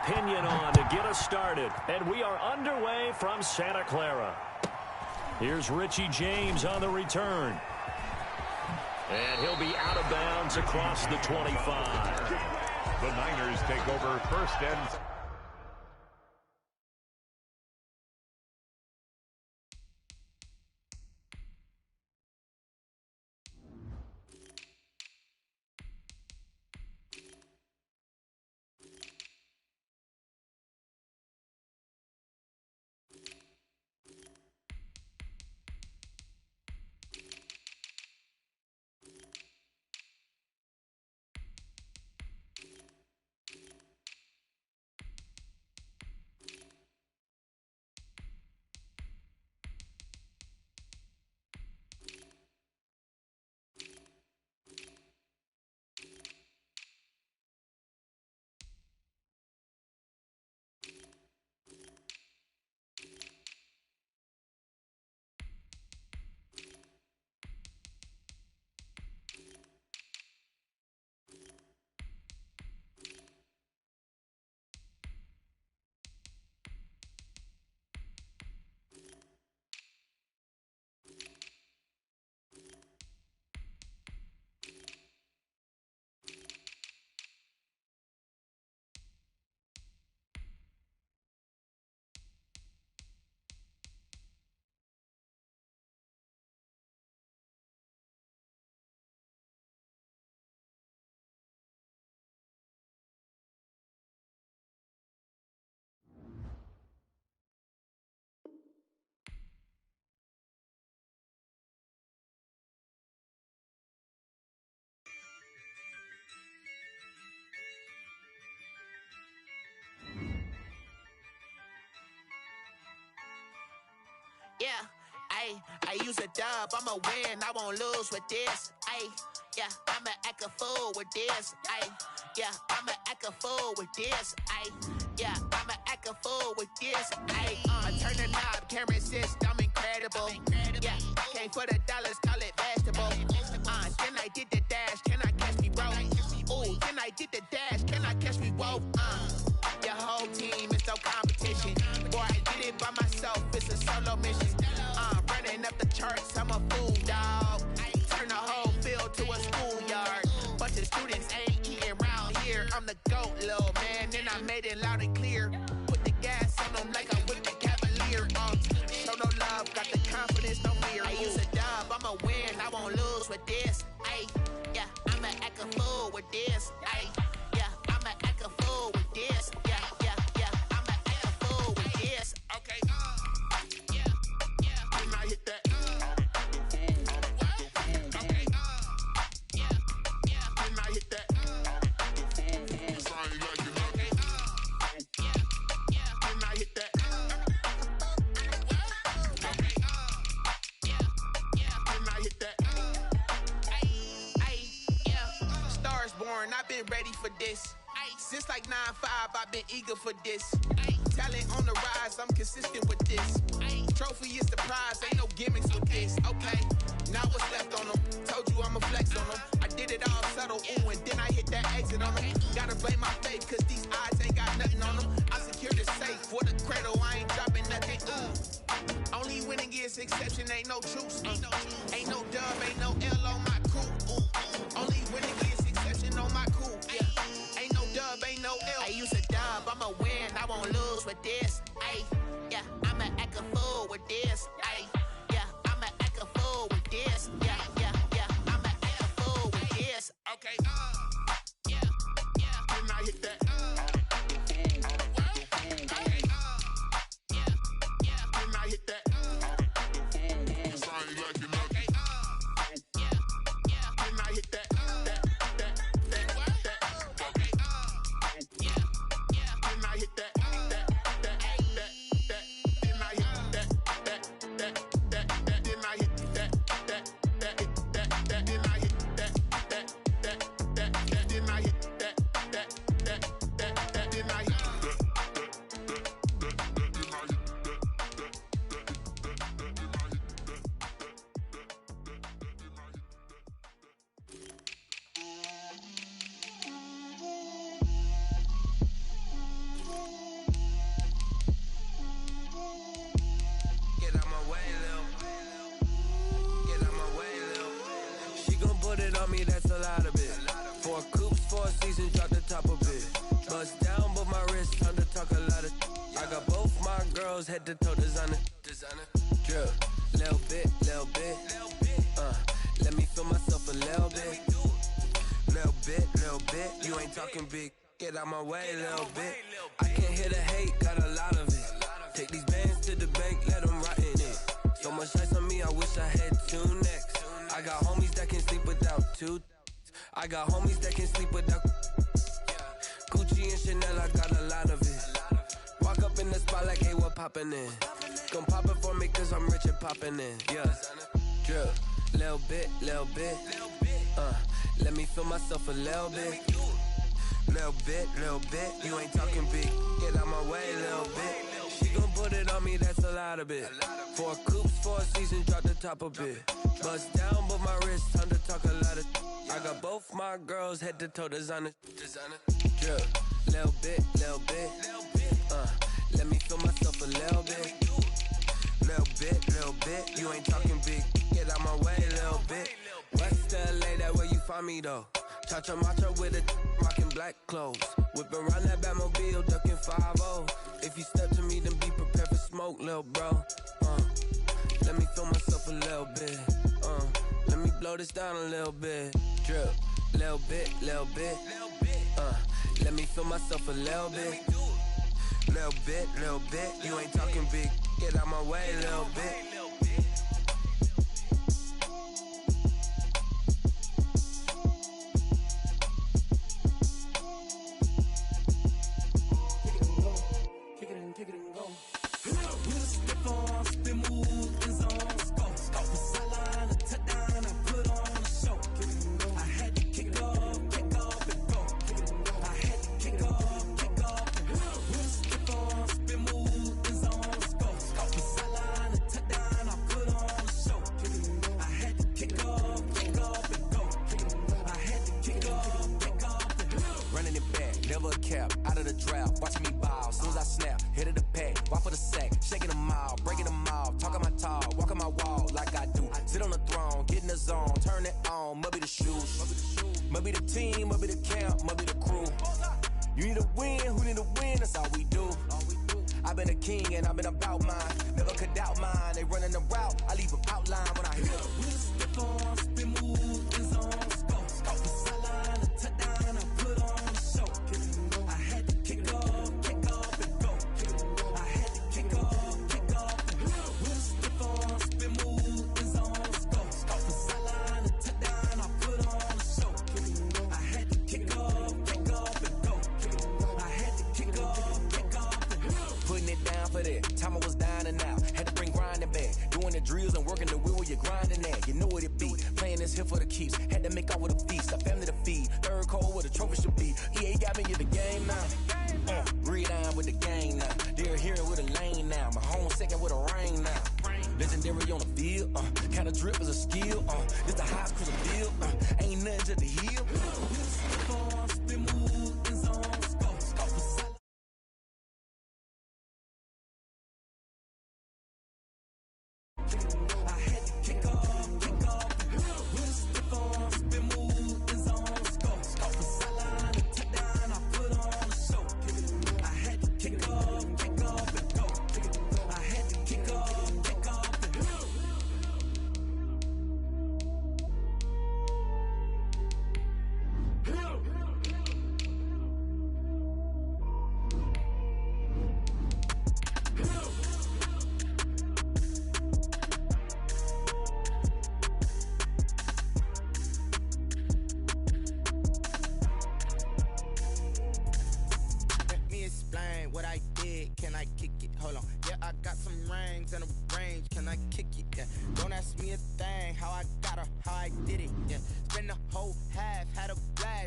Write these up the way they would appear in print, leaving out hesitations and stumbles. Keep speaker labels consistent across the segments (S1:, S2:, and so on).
S1: opinion on to get us started. And we are underway from Santa Clara. Here's Richie James on the return. And he'll be out of bounds across the 25.
S2: The Niners take over first and...
S3: Yeah, I use a dub, I'ma win, I won't lose with this. Yeah, I'ma act a fool with this. Yeah, I'ma act a fool with this. Yeah, I'ma act a fool with this. I turn the knob, camera assist, I'm incredible. Yeah, came for the dollars, call it vegetable. Then I did the dash, can I catch me, bro? Ooh, then I did the dash, can I catch me, whoa? Your whole team is no competition. Boy, I did it by myself, it's a solo mission. Running up the charts, I'm a fool, dog. Turn the whole field to a schoolyard. Bunch of students ain't eating round here. I'm the GOAT, little man, and I made it loud and clear. Put the gas on them like I'm with the Cavalier. Show no love, got the confidence, no fear. I use a dub, I'ma win, I won't lose with this. Yeah, I'ma act a fool with this. Yeah, I'ma act a fool with this. Yeah, I'ma act a fool with this. Okay, yeah, when I hit that. Okay, yeah, when I hit that. When I hit that. I've been ready for this. Since like 9-5, I've been eager for this. Talent on the rise, I'm consistent with this. Trophy is the prize, ain't no gimmicks with this. Okay, now what's left on them? Told you I'ma flex on them. I did it all subtle, ooh, and then I hit that exit on them. Gotta blame my faith, cause these eyes ain't got nothing on them. I secured the safe for the cradle, I ain't dropping nothing, ooh. Only winning is exception, ain't no truce. Ain't no dub, ain't no L on my crew. Only winning is exception on my crew. Yeah. Ain't no dub, ain't no L. I use a dub, I'ma win, I won't lose with this. Yeah, I'ma act a fool with this. Yeah, I'ma act a fool with this. Yeah, I'ma act a fool with this. Okay, yeah, when I hit that. Okay, yeah, when I hit that.
S4: lot of it. 4 coops, 4 seasons, drop the top of it. Bust down, but my wrist, time to talk a lot of. I got both my girls, head to toe designer. Drip, little bit. Let me feel myself a little bit. Little bit. You ain't talking big. Get out my way, little bit. I can't hear the hate, got a lot of it. Take these bands to the bank, let them rot in it. So much ice on me, I wish I had 2 necks. I got homies that can sleep without 2. I got homies that can sleep without Gucci and Chanel, I got a lot of it. Walk up in the spot like, hey, what poppin' in? Gon' pop it for me cause I'm rich and poppin' in. Yeah, drip, little bit. Let me feel myself a little bit. Little bit. You ain't talking big. Get out my way, little bit. She gon' put it on me, that's a lot of it. 4 coops, 4 seasons, drop the top of it. Bust down, but my wrist, time to talk a lot of. I got both my girls, head to toe designer. Drip, little bit. Let me feel myself a little bit. Little bit. You ain't talking big. Get out my way, little bit. West LA, that where you find me though. Cha-cha macha with a rockin' black clothes. Whippin' around that Batmobile, duckin' 5-0. If you step to me, then be prepared for smoke, lil' bro. Let me feel myself a little bit. Let me blow this down a little bit. Drip, little bit. Let me feel myself a little bit. Little bit. You ain't talking big. Get out my way, little bit.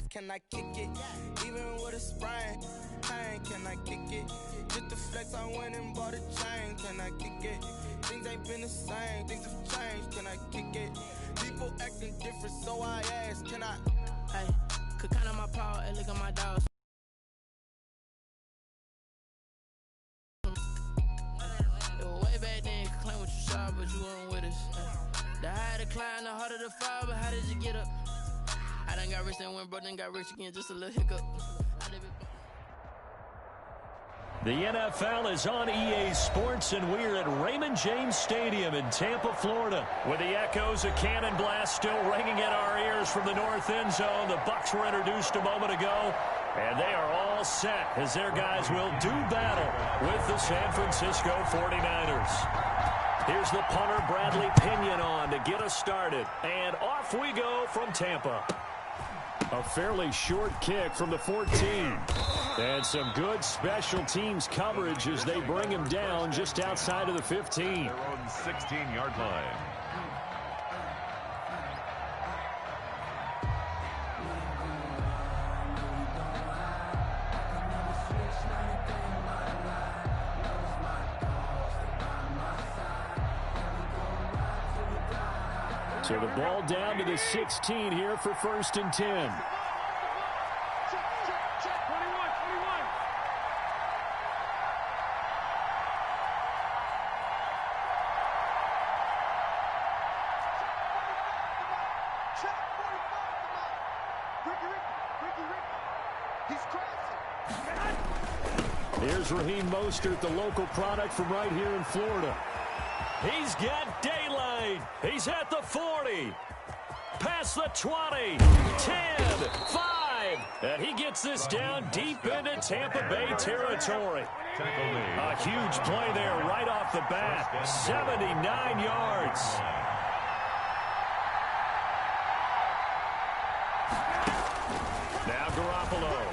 S5: Can I kick it? Even with a sprain, pain, can I kick it? Just the flex, I went and bought a chain. Can I kick it? Things ain't been the same, things have changed. Can I kick it? People acting different, so I asked, can I?
S6: Hey, could count on my paw and look at my dogs. Way back then, you could claim what you saw, but you weren't with us. The higher the climb, the harder the fall, but how did you get up? I done got rich and went broke, then got rich again, just a little hiccup. I live it.
S1: The NFL is on EA Sports, and we're at Raymond James Stadium in Tampa, Florida. With the echoes of cannon blast still ringing in our ears from the north end zone, the Bucs were introduced a moment ago, and they are all set as their guys will do battle with the San Francisco 49ers. Here's the punter, Bradley Pinion, on to get us started, and off we go from Tampa. A fairly short kick from the 14. And some good special teams coverage as they bring him down just outside of the 15.
S2: Their own 16-yard line.
S1: So the ball down to the 16 here for 1st and 10. Here's Raheem Mostert, the local product from right here in Florida. He's got daylight. He's at the 40. Past the 20. 10. 5. And he gets this down deep into Tampa Bay territory. A huge play there right off the bat. 79 yards. Now Garoppolo.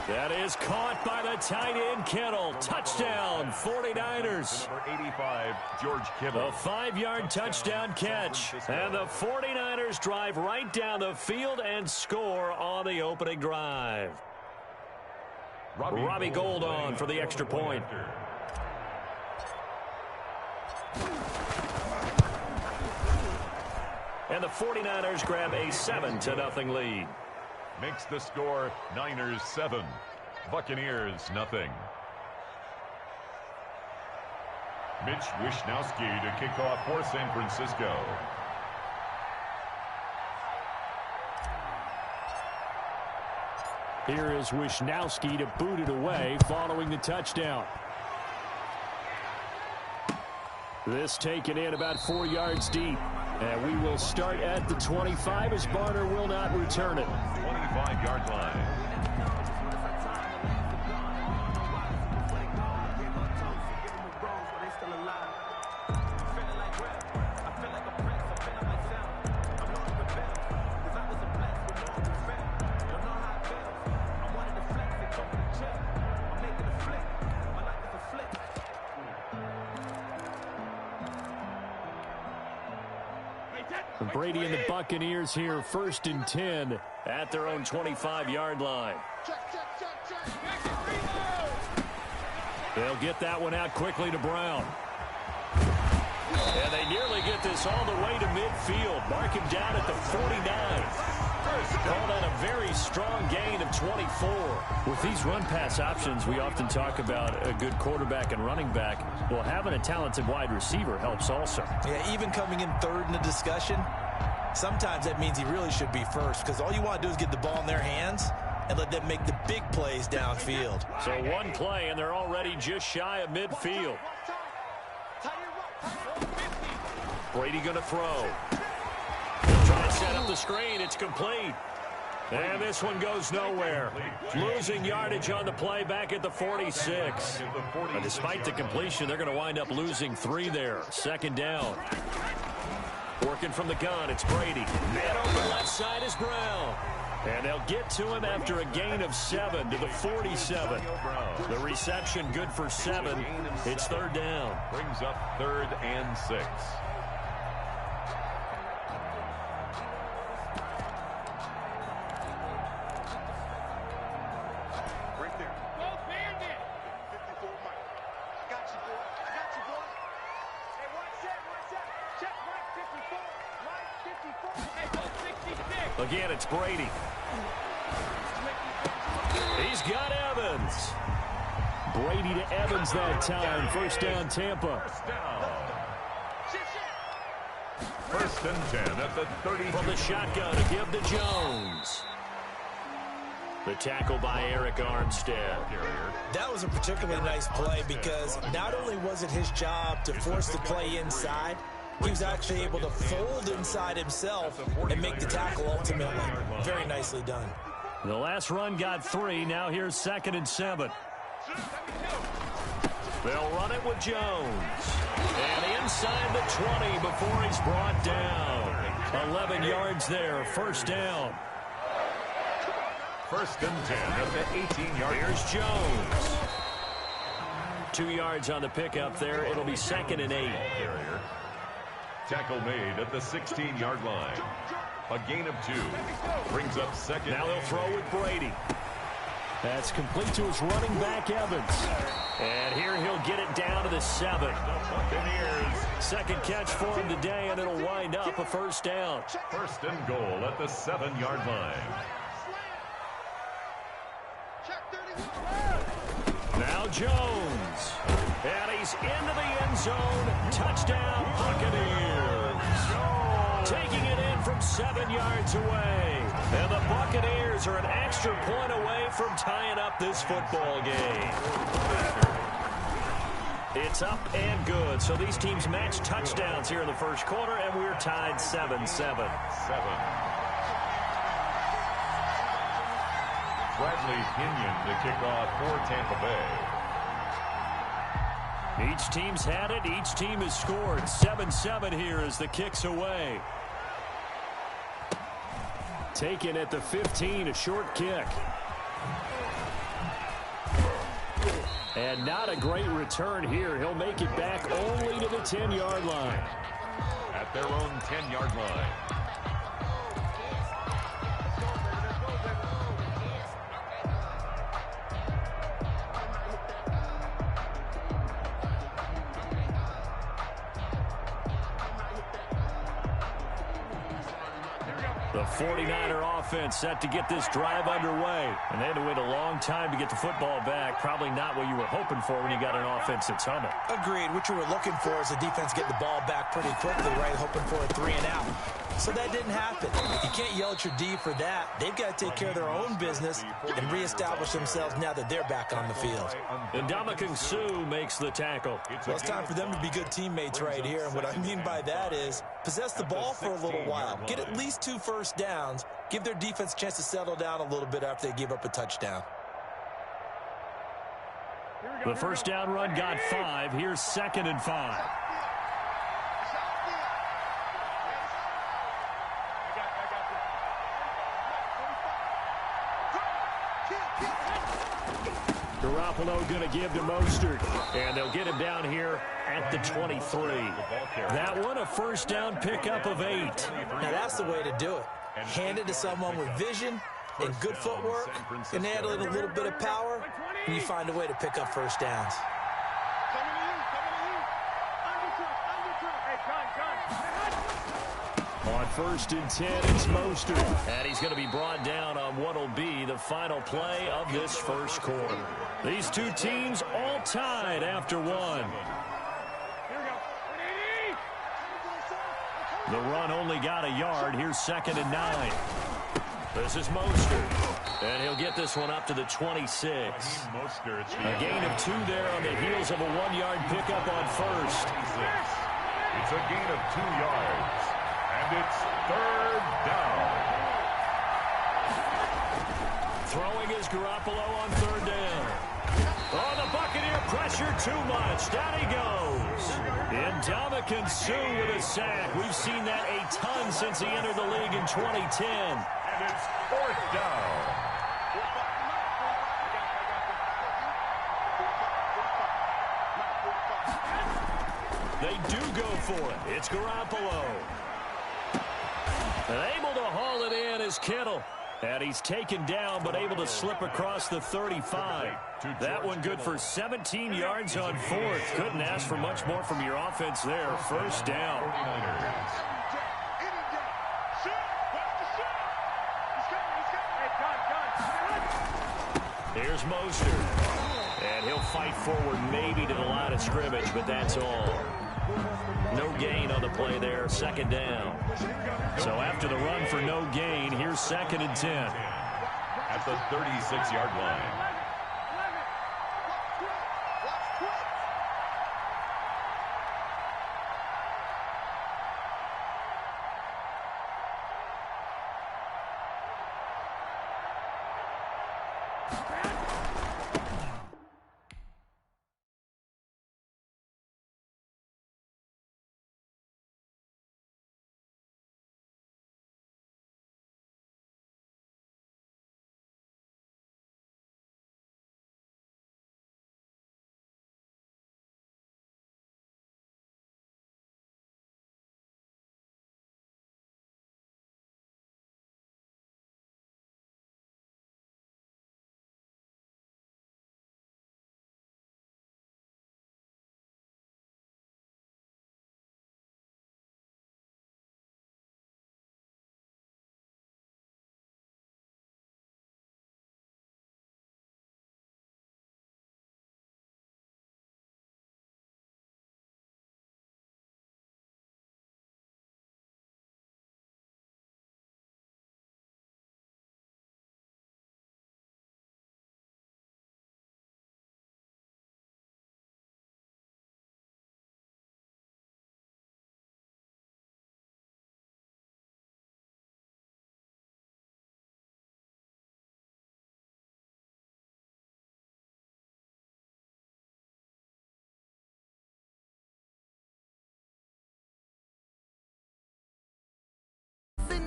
S1: That is caught by the tight end, Kittle. Touchdown, 49ers.
S2: Number 85, George Kittle.
S1: A 5-yard touchdown catch. And the 49ers drive right down the field and score on the opening drive. Robbie Gould on for the extra point. And the 49ers grab a 7-0 lead.
S2: Makes the score Niners 7, Buccaneers nothing. Mitch Wishnowsky to kick off for San Francisco.
S1: Here is Wishnowsky to boot it away following the touchdown. This taken in about 4 yards deep. And we will start at the 25 as Barner will not return it.
S2: 25-yard line.
S1: Brady and the Buccaneers here, 1st and 10 at their own 25-yard line. They'll get that one out quickly to Brown. And they nearly get this all the way to midfield. Mark him down at the 49. Call that a very strong gain of 24. With these run-pass options, we often talk about a good quarterback and running back. Well, having a talented wide receiver helps also.
S7: Yeah, even coming in third in the discussion, sometimes that means he really should be first, because all you want to do is get the ball in their hands and let them make the big plays downfield.
S1: So one play, and they're already just shy of midfield. Brady going to throw. Try to set up the screen. It's complete. And this one goes nowhere. Losing yardage on the play back at the 46. And despite the completion, they're going to wind up losing 3 there. 2nd down. Working from the gun, it's Brady. Man over left side is Brown. And they'll get to him after a gain of 7 to the 47. The reception good for 7. It's 3rd down.
S2: Brings up 3rd and 6.
S1: Again, it's Brady. He's got Evans. Brady to Evans that time. 1st down, Tampa.
S2: 1st First and 10 at the 32.
S1: From the shotgun to give to Jones. The tackle by Eric Armstead.
S7: That was a particularly nice play because not only was it his job to force the play inside, he was actually able to fold inside himself and make the tackle ultimately. Very nicely done.
S1: The last run got 3. Now here's 2nd and 7. They'll run it with Jones. And inside the 20 before he's brought down. 11 yards there. First down.
S2: First and 10 at the 18-yard.
S1: Here's Jones. 2 yards on the pickup there. It'll be 2nd and 8.
S2: Tackle made at the 16-yard line. A gain of 2. Brings up 2nd.
S1: Now they'll throw with Brady. That's complete to his running back, Evans. And here he'll get it down to the 7.
S2: Buccaneers.
S1: Second catch for him today, and it'll wind up a first down.
S2: First and goal at the 7-yard line.
S1: Now Jones. And he's into the end zone. Touchdown, Buccaneers. Taking it in from 7 yards away. And the Buccaneers are an extra point away from tying up this football game. It's up and good. So these teams match touchdowns here in the first quarter, and we're tied 7-7.
S2: Bradley Pinion to kick off for Tampa Bay.
S1: Each team's had it. Each team has scored. 7-7 here as the kick's away. Taken at the 15, a short kick. And not a great return here. He'll make it back only to the 10-yard line.
S2: At their own 10-yard line.
S1: The 49er offense set to get this drive underway. And they had to wait a long time to get the football back. Probably not what you were hoping for when you got an offense that's humming.
S7: Agreed. What you were looking for is the defense getting the ball back pretty quickly, right? Hoping for a 3 and out. So that didn't happen. You can't yell at your D for that. They've got to take care of their own business and reestablish themselves now that they're back on the field.
S1: And Ndamukong Suh makes the tackle.
S7: Well, it's time for them to be good teammates right here. And what I mean by that is possess the ball for a little while. Get at least 2 first downs. Give their defense a chance to settle down a little bit after they give up a touchdown.
S1: The first down run got 5. Here's 2nd and 5. Garoppolo going to give to Mostert. And they'll get him down here at the 23. That one a first down pickup of 8.
S7: Now that's the way to do it. Hand it to someone with vision and good footwork and add a little bit of power, and you find a way to pick up first downs.
S1: On 1st and 10, it's Mostert. And he's going to be brought down on what will be the final play of this first quarter. These two teams all tied after 1. The run only got a yard. Here's 2nd and 9. This is Mostert. And he'll get this one up to the 26. A gain of 2 there on the heels of a 1-yard pickup on first.
S2: It's a gain of 2 yards. And it's 3rd down.
S1: Throwing is Garoppolo on 3rd down. Oh, the Buccaneer pressure too much. Down he goes. Ndamukong Suh with a sack. We've seen that a ton since he entered the league in 2010.
S2: And it's 4th down.
S1: They do go for it. It's Garoppolo. And able to haul it in is Kittle. And he's taken down, but able to slip across the 35. That one good for 17 yards on 4th. Couldn't ask for much more from your offense there. First down. Here's Mostert. And he'll fight forward maybe to the line of scrimmage, but that's all. No gain on the play there, second down. So after the run for no gain, here's 2nd and 10.
S2: At the 36-yard line.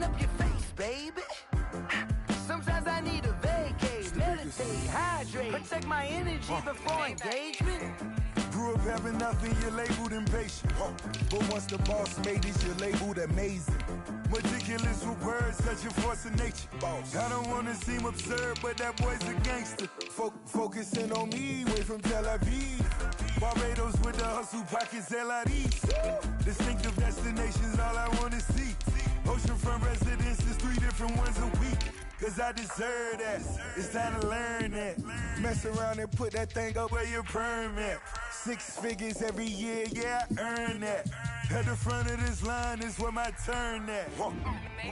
S4: Up your face, baby. Sometimes I need a vacate, meditate, hydrate, protect my energy before engagement.
S8: Grew up having nothing, you're labeled impatient. But once the boss made it, you're labeled amazing. Meticulous with words, such a force of nature. I don't want to seem absurd, but that boy's a gangster. Focusing on me, way from Tel Aviv. Barbados with the hustle pockets, LIDs. Distinctive destinations, all I want to see. Oceanfront residences, 3 different ones a week. Cause I deserve that. It's time to learn that. Mess around and put that thing up where your permit. 6 figures every year, yeah, I earn that. At the front of this line is where my turn at.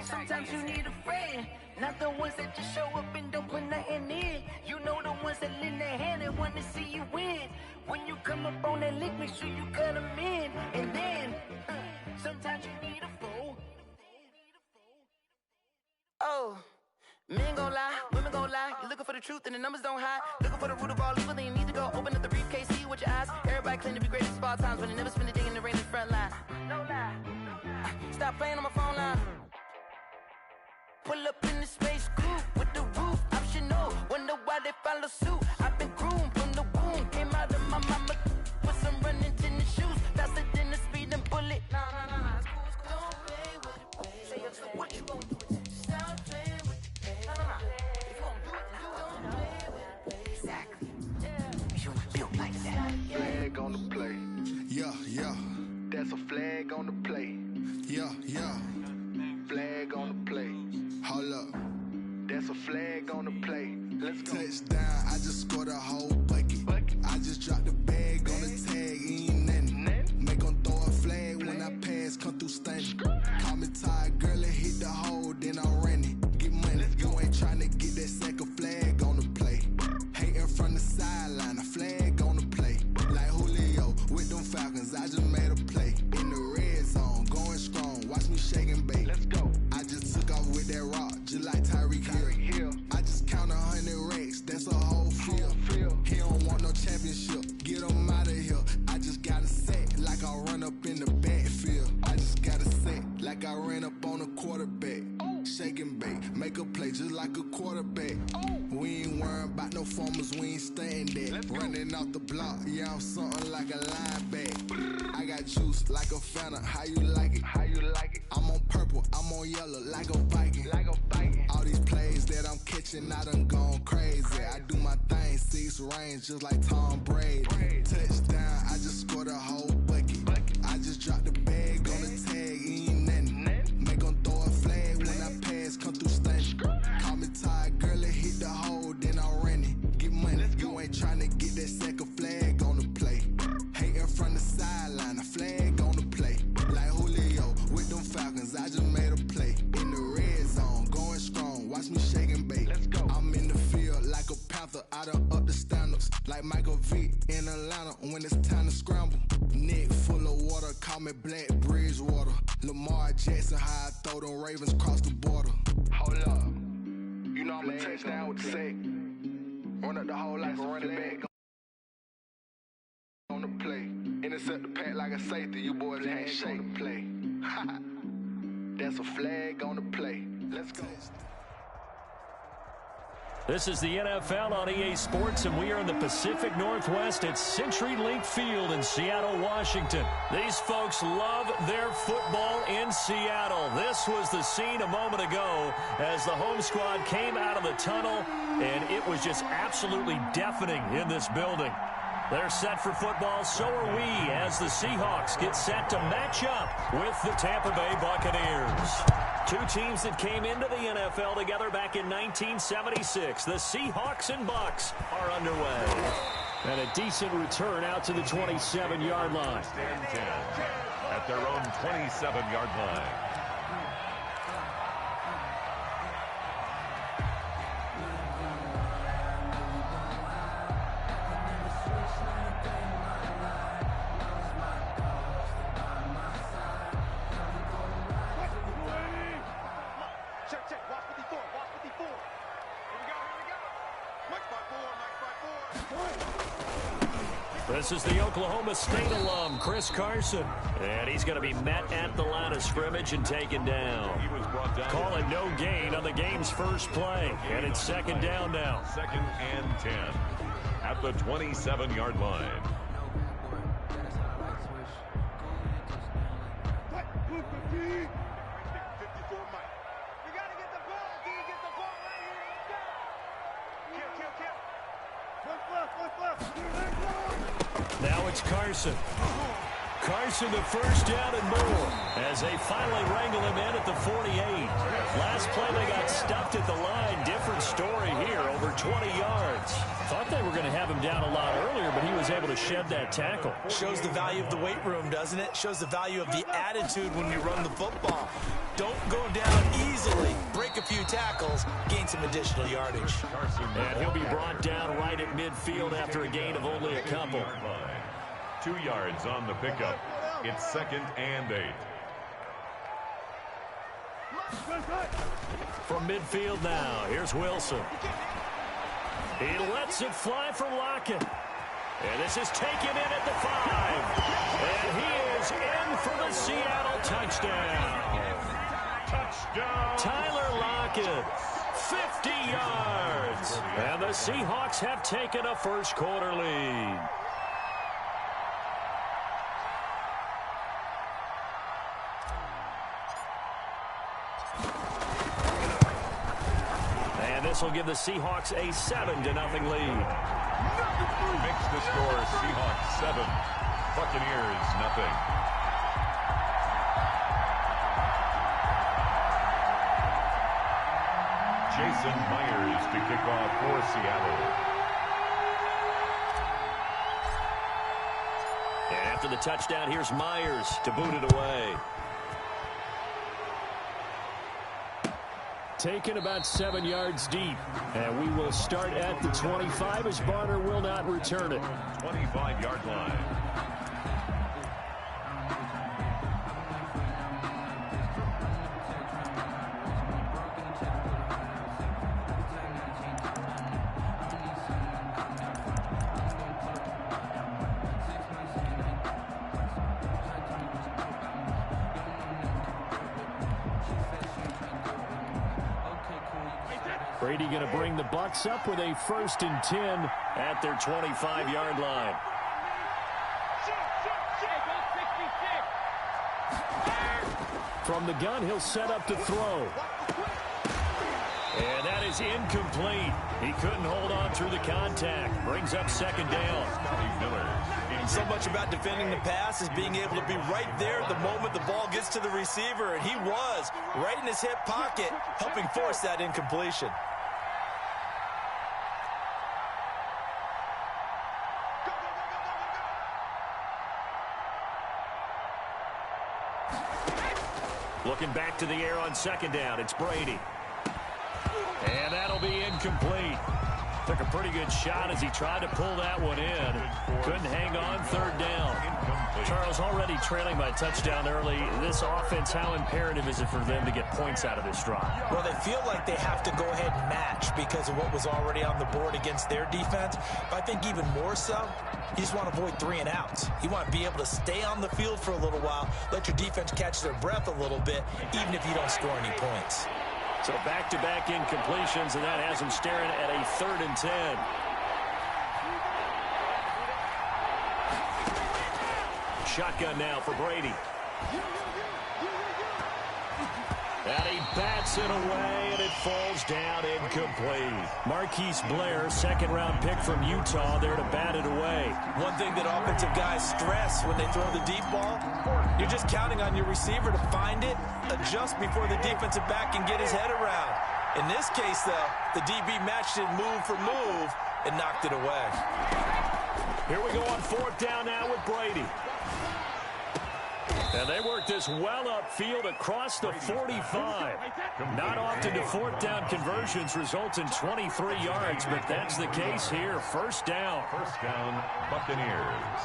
S4: Sometimes you need a friend, not the ones that just show up and don't put nothing in. You know the ones that lend their hand and want to see you win. When you come up on that lick, make sure you cut them in. And then, sometimes you need a fool. Oh, men gon' lie, women gon' lie. You're looking for the truth and the numbers don't hide. Looking for the root of all evil, then you need to go open up the briefcase, see with your eyes. Everybody claim to be great at small times, but they never spend a day in the rain in the front line. No lie. Stop playing on my phone line. Pull up in the space coupe with the roof optional. Wonder why they follow suit. I've been groomed from the womb, came out of my mama with some running tennis shoes, faster than the speeding bullet. Nah, it's cool, it's cool. Don't play with it, baby. Say what you gon' do with it? Stop playing with it, baby. If you gon' do it, then don't play with it, baby. Exactly. Yeah. You built like that.
S9: Flag on the play.
S8: Yeah.
S9: That's a flag on the play.
S8: Yeah.
S9: Flag on the play.
S8: Hold up.
S9: That's a flag on the play. Let's go.
S8: Touchdown, I just scored a whole bucket. I just dropped the bag on the tag, ain't nothing. Make 'em throw a flag when I pass, come through stunning. Call me tired, girl, and hit the hole, then I'm running. Get money, you ain't tryna get that second flag on the play. Hating from the sideline, a flag on the play. Like Julio with them Falcons, I just made a play. In the red zone, going strong, watch me shake and bake.
S9: Let's go.
S8: I just took off with that rock, just like Tyreek Hill. I just count 100 racks, that's a whole field. He don't want no championship, get him out of here. I just got a set, like I run up in the backfield. I just got a set, like I ran up on a quarterback. Shake and bake, make a play just like a quarterback. We ain't worrying about no formers, we ain't staying there. Running off the block, yeah, I'm something like a linebacker. I got juice like a Fanta, how you like it? I'm on purple, I'm on yellow, like a Viking. All these plays that I'm catching, I done gone crazy. I do my thing, 6 range, just like Tom Brady. Touchdown, I just scored a whole bucket. I just dropped the bag on the tag, ain't nothing. Make 'em throw a flag when I pass, come through stunning. Call me tired, girl, and hit the hole, then I'm running. Get money, you ain't tryna get that second flag on the play. Hating from the sideline, a flag on the play. better. I done up the standards like Michael Vick in Atlanta when it's time to scramble. Neck full of water, call me Black Bridgewater. Lamar Jackson, how I throw them Ravens cross the border. Hold up, you know I'm a touchdown with the sack. Run up the hole like a running back on the play. Intercept the pack like a safety, you boys ain't shake the play. That's a flag on the play. Let's go.
S1: This is the NFL on EA Sports, and we are in the Pacific Northwest at CenturyLink Field in Seattle, Washington. These folks love their football in Seattle. This was the scene a moment ago as the home squad came out of the tunnel, and it was just absolutely deafening in this building. They're set for football, so are we, as the Seahawks get set to match up with the Tampa Bay Buccaneers. Two teams that came into the NFL together back in 1976. The Seahawks and Bucs are underway. And a decent return out to the 27-yard line.
S2: At their own 27-yard line.
S1: This is the Oklahoma State alum, Chris Carson. And he's going to be met at the line of scrimmage and taken down. Call it no gain on the game's first play. And it's second down now.
S2: 2nd and 10 at the 27-yard line.
S1: Now it's Carson. Carson, the first down and more as they finally wrangle him in at the 48. Last play they got stuffed at the line. Different story here, over 20 yards. Thought they were going to have him down a lot earlier, but he was able to shed that tackle.
S7: Shows the value of the weight room, doesn't it? Shows the value of the attitude when you run the football. Don't go down easily. Break a few tackles, gain some additional yardage.
S1: And he'll be brought down right at midfield after a gain of only a couple.
S2: 2 yards on the pickup. It's 2nd and 8.
S1: From midfield now, here's Wilson. He lets it fly for Lockett. And this is taken in at the 5. And he is in for the Seattle touchdown. Tyler Lockett, 50 yards. And the Seahawks have taken a first quarter lead. And this will give the Seahawks a 7-0 lead.
S2: Makes the score Seahawks 7, Buccaneers nothing. Jason Myers to kick off for Seattle.
S1: And after the touchdown, here's Myers to boot it away. Taken about 7 yards deep. And we will start at the 25 as Barner will not return it.
S2: 25-yard line.
S1: Brady going to bring the Bucs up with a 1st and 10 at their 25-yard line. From the gun, he'll set up to throw. And that is incomplete. He couldn't hold on through the contact. Brings up 2nd down.
S7: So much about defending the pass is being able to be right there at the moment the ball gets to the receiver. And he was right in his hip pocket, helping force that incompletion.
S1: Looking back to the air on 2nd down. It's Brady. And that'll be incomplete. Took a pretty good shot as he tried to pull that one in. Couldn't hang on, third down. Charles, already trailing by a touchdown early. This offense, how imperative is it for them to get points out of this drive?
S7: Well, they feel like they have to go ahead and match because of what was already on the board against their defense. But I think even more so, you just want to avoid 3 and outs. You want to be able to stay on the field for a little while, let your defense catch their breath a little bit, even if you don't score any points.
S1: So back-to-back incompletions, and that has them staring at a 3rd and 10. Shotgun now for Brady. And he bats it away, and it falls down incomplete. Marquise Blair, 2nd-round pick from Utah, there to bat it away.
S7: One thing that offensive guys stress when they throw the deep ball, you're just counting on your receiver to find it, adjust before the defensive back can get his head around. In this case, though, the DB matched it move for move and knocked it away.
S1: Here we go on 4th down now with Brady. And they work this well upfield across the 45. Not often do 4th down conversions result in 23 yards, but that's the case here. 1st down.
S2: 1st down, Buccaneers.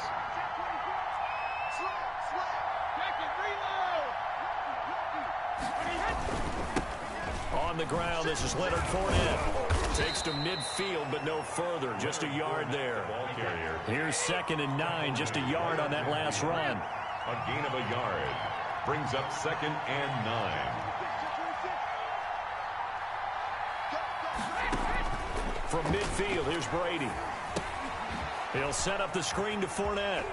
S1: On the ground, this is Leonard Fournette. Takes to midfield, but no further. Just a yard there. Here's 2nd and 9, just a yard on that last run.
S2: A gain of a yard. Brings up 2nd and 9.
S1: From midfield, here's Brady. He'll set up the screen to Fournette.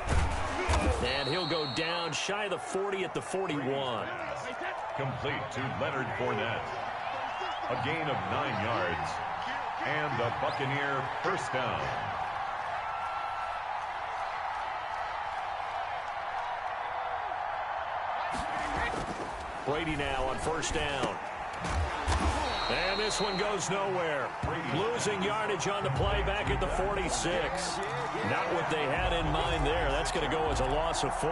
S1: And he'll go down shy of the 40 at the 41.
S2: Complete to Leonard Fournette. A gain of 9 yards. And a Buccaneer 1st down.
S1: Brady now on 1st down. And this one goes nowhere. Losing yardage on the play back at the 46. Not what they had in mind there. That's going to go as a loss of 4.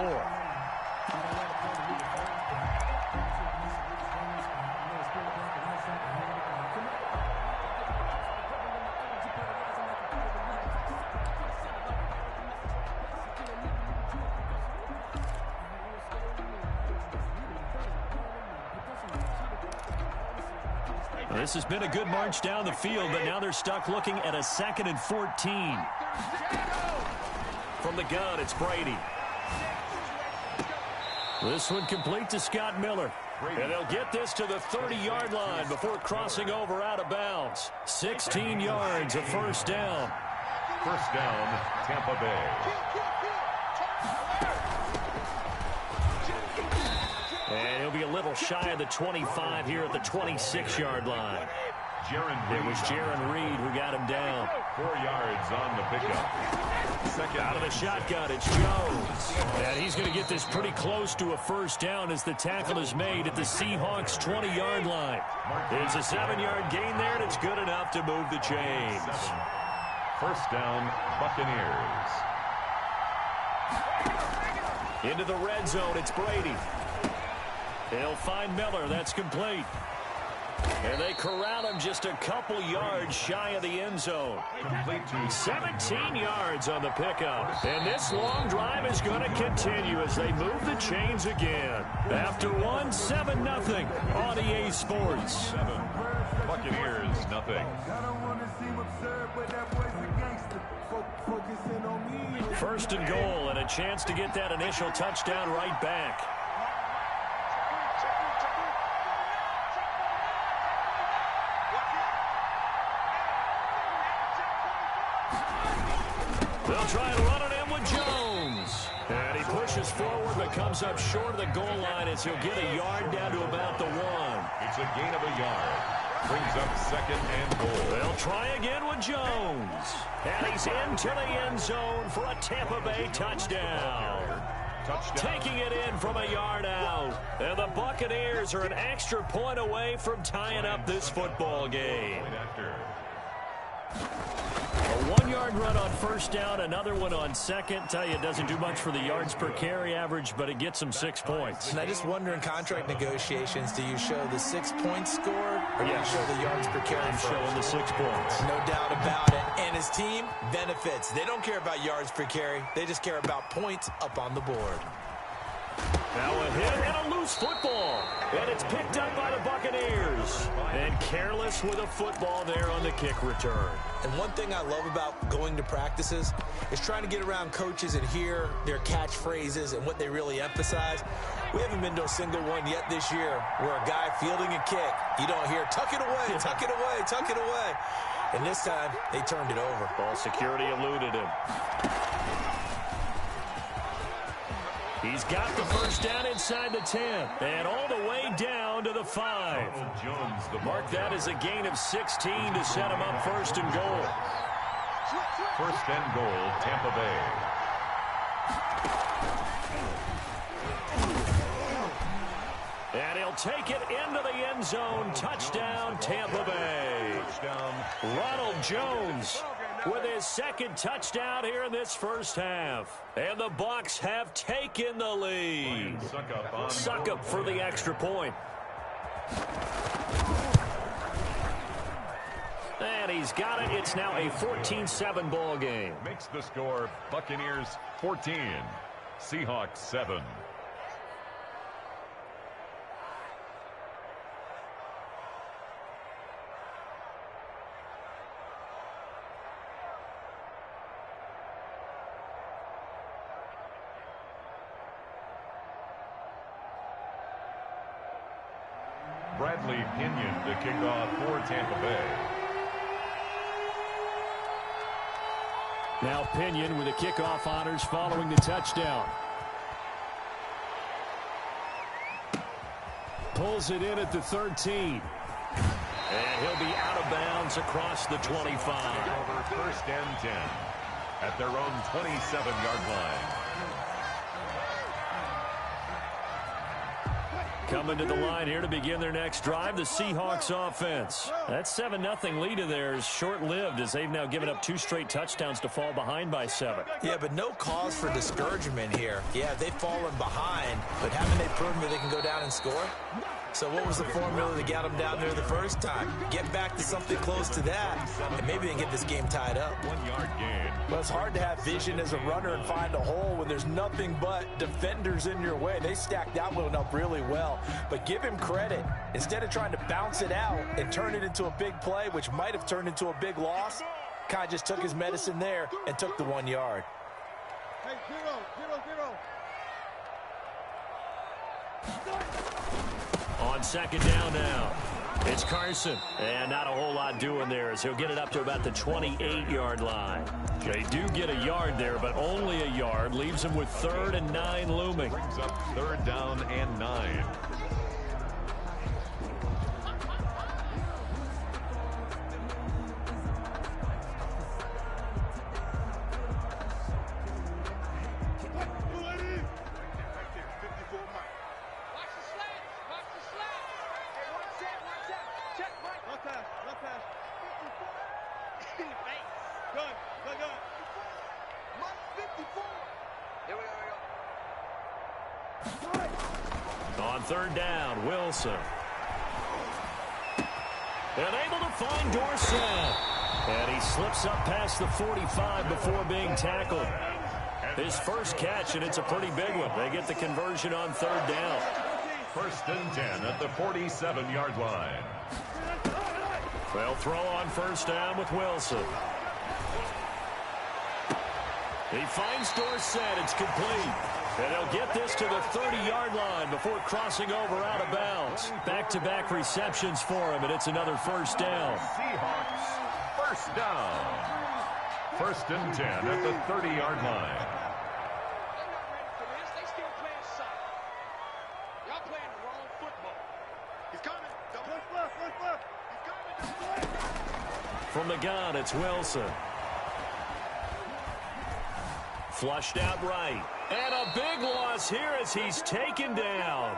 S1: This has been a good march down the field, but now they're stuck looking at a 2nd and 14. From the gun, it's Brady. This one complete to Scott Miller. And they'll get this to the 30-yard line before crossing over out of bounds. 16 yards, a 1st down.
S2: 1st down, Tampa Bay.
S1: And he'll be a little shy of the 25 here at the 26-yard line. It was Jaron Reed who got him down.
S2: 4 yards on the pickup. 2nd
S1: out of the shotgun, it's Jones. And he's going to get this pretty close to a 1st down as the tackle is made at the Seahawks' 20-yard line. It's a 7-yard gain there, and it's good enough to move the chains.
S2: 1st down, Buccaneers.
S1: Into the red zone, it's Brady. He'll find Miller. That's complete. And they corral him just a couple yards shy of the end zone. 17 yards on the pickup. And this long drive is going to continue as they move the chains again. After 7-0 on EA Sports.
S2: 7. Buccaneers, nothing.
S1: 1st and goal and a chance to get that initial touchdown right back. They'll try and run it in with Jones. And he pushes forward but comes up short of the goal line as he'll get a yard down to about the 1.
S2: It's a gain of a yard. Brings up 2nd and goal.
S1: They'll try again with Jones. And he's into the end zone for a Tampa Bay touchdown. Taking it in from a yard out. And the Buccaneers are an extra point away from tying up this football game. 1-yard run on first down, another one on second. Tell you, it doesn't do much for the yards per carry average, but it gets them 6 points.
S7: And I just wonder in contract negotiations, do you show the 6 points scored or do you show the yards per carry?
S1: I'm showing the 6 points.
S7: No doubt about it. And his team benefits. They don't care about yards per carry. They just care about points up on the board.
S1: Now a hit and a loose football. And it's picked up by the Buccaneers. And careless with a football there on the kick return.
S7: And one thing I love about going to practices is trying to get around coaches and hear their catchphrases and what they really emphasize. We haven't been to a single one yet this year where a guy fielding a kick, you don't hear, tuck it away, tuck it away, tuck it away. And this time, they turned it over.
S1: Ball security eluded him. He's got the first down inside the 10 and all the way down to the 5. Mark that as a gain of 16 to set him up first and goal.
S2: First and goal, Tampa Bay.
S1: And he'll take it into the end zone. Touchdown, Tampa Bay. Ronald Jones with his second touchdown here in this first half. And the Bucs have taken the lead. Suckup for the extra point. And he's got it. It's now a 14-7 ball game.
S2: Makes the score Buccaneers 14, Seahawks 7. Bradley Pinion to kick off for Tampa Bay.
S1: Now Pinion with the kickoff honors following the touchdown. Pulls it in at the 13. And he'll be out of bounds across the 25.
S2: Over first and 10 at their own 27-yard line.
S1: Coming to the line here to begin their next drive, the Seahawks offense. That 7-0 lead of theirs is short-lived as they've now given up 2 straight touchdowns to fall behind by 7.
S7: Yeah, but no cause for discouragement here. Yeah, they've fallen behind, but haven't they proven that they can go down and score? So what was the formula that got them down there the first time? Get back to something close to that, and maybe they can get this game tied up.
S2: 1-yard gain.
S7: Well, it's hard to have vision as a runner and find a hole when there's nothing but defenders in your way. They stacked that one up really well. But give him credit. Instead of trying to bounce it out and turn it into a big play, which might have turned into a big loss, kind of just took his medicine there and took the 1 yard.
S9: Hey, 0-0-0.
S1: On second down now, it's Carson. And not a whole lot doing there as he'll get it up to about the 28-yard line. They do get a yard there, but only a yard. Leaves them with 3rd and 9 looming.
S2: Brings up 3rd down and 9.
S1: On 3rd down, Wilson. And able to find Dorsett. And he slips up past the 45 before being tackled. His first catch, and it's a pretty big one. They get the conversion on 3rd down.
S2: 1st and 10 at the 47-yard line.
S1: They'll throw on 1st down with Wilson. He finds Dorsett. It's complete. And he'll get this to the 30-yard line before crossing over out of bounds. Back-to-back receptions for him, and it's another 1st down.
S2: Seahawks, 1st down. 1st and 10 at the 30-yard line.
S1: From the gun, it's Wilson. Flushed out right. And a big loss here as he's taken down.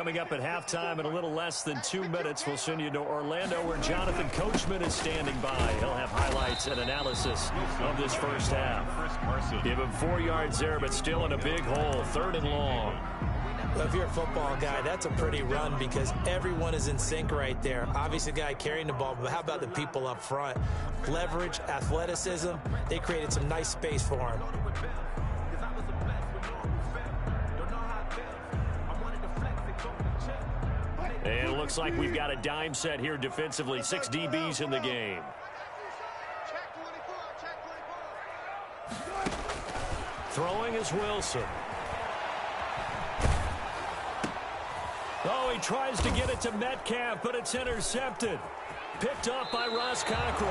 S1: Coming up at halftime in a little less than 2 minutes, we'll send you to Orlando where Jonathan Coachman is standing by. He'll have highlights and analysis of this first half. Give him 4 yards there, but still in a big hole, 3rd and long.
S7: Well, if you're a football guy, that's a pretty run because everyone is in sync right there. Obviously, the guy carrying the ball, but how about the people up front? Leverage, athleticism, they created some nice space for him.
S1: And it looks like we've got a dime set here defensively. 6 DBs in the game. Throwing is Wilson. Oh, he tries to get it to Metcalf, but it's intercepted. Picked up by Ross Cockrell.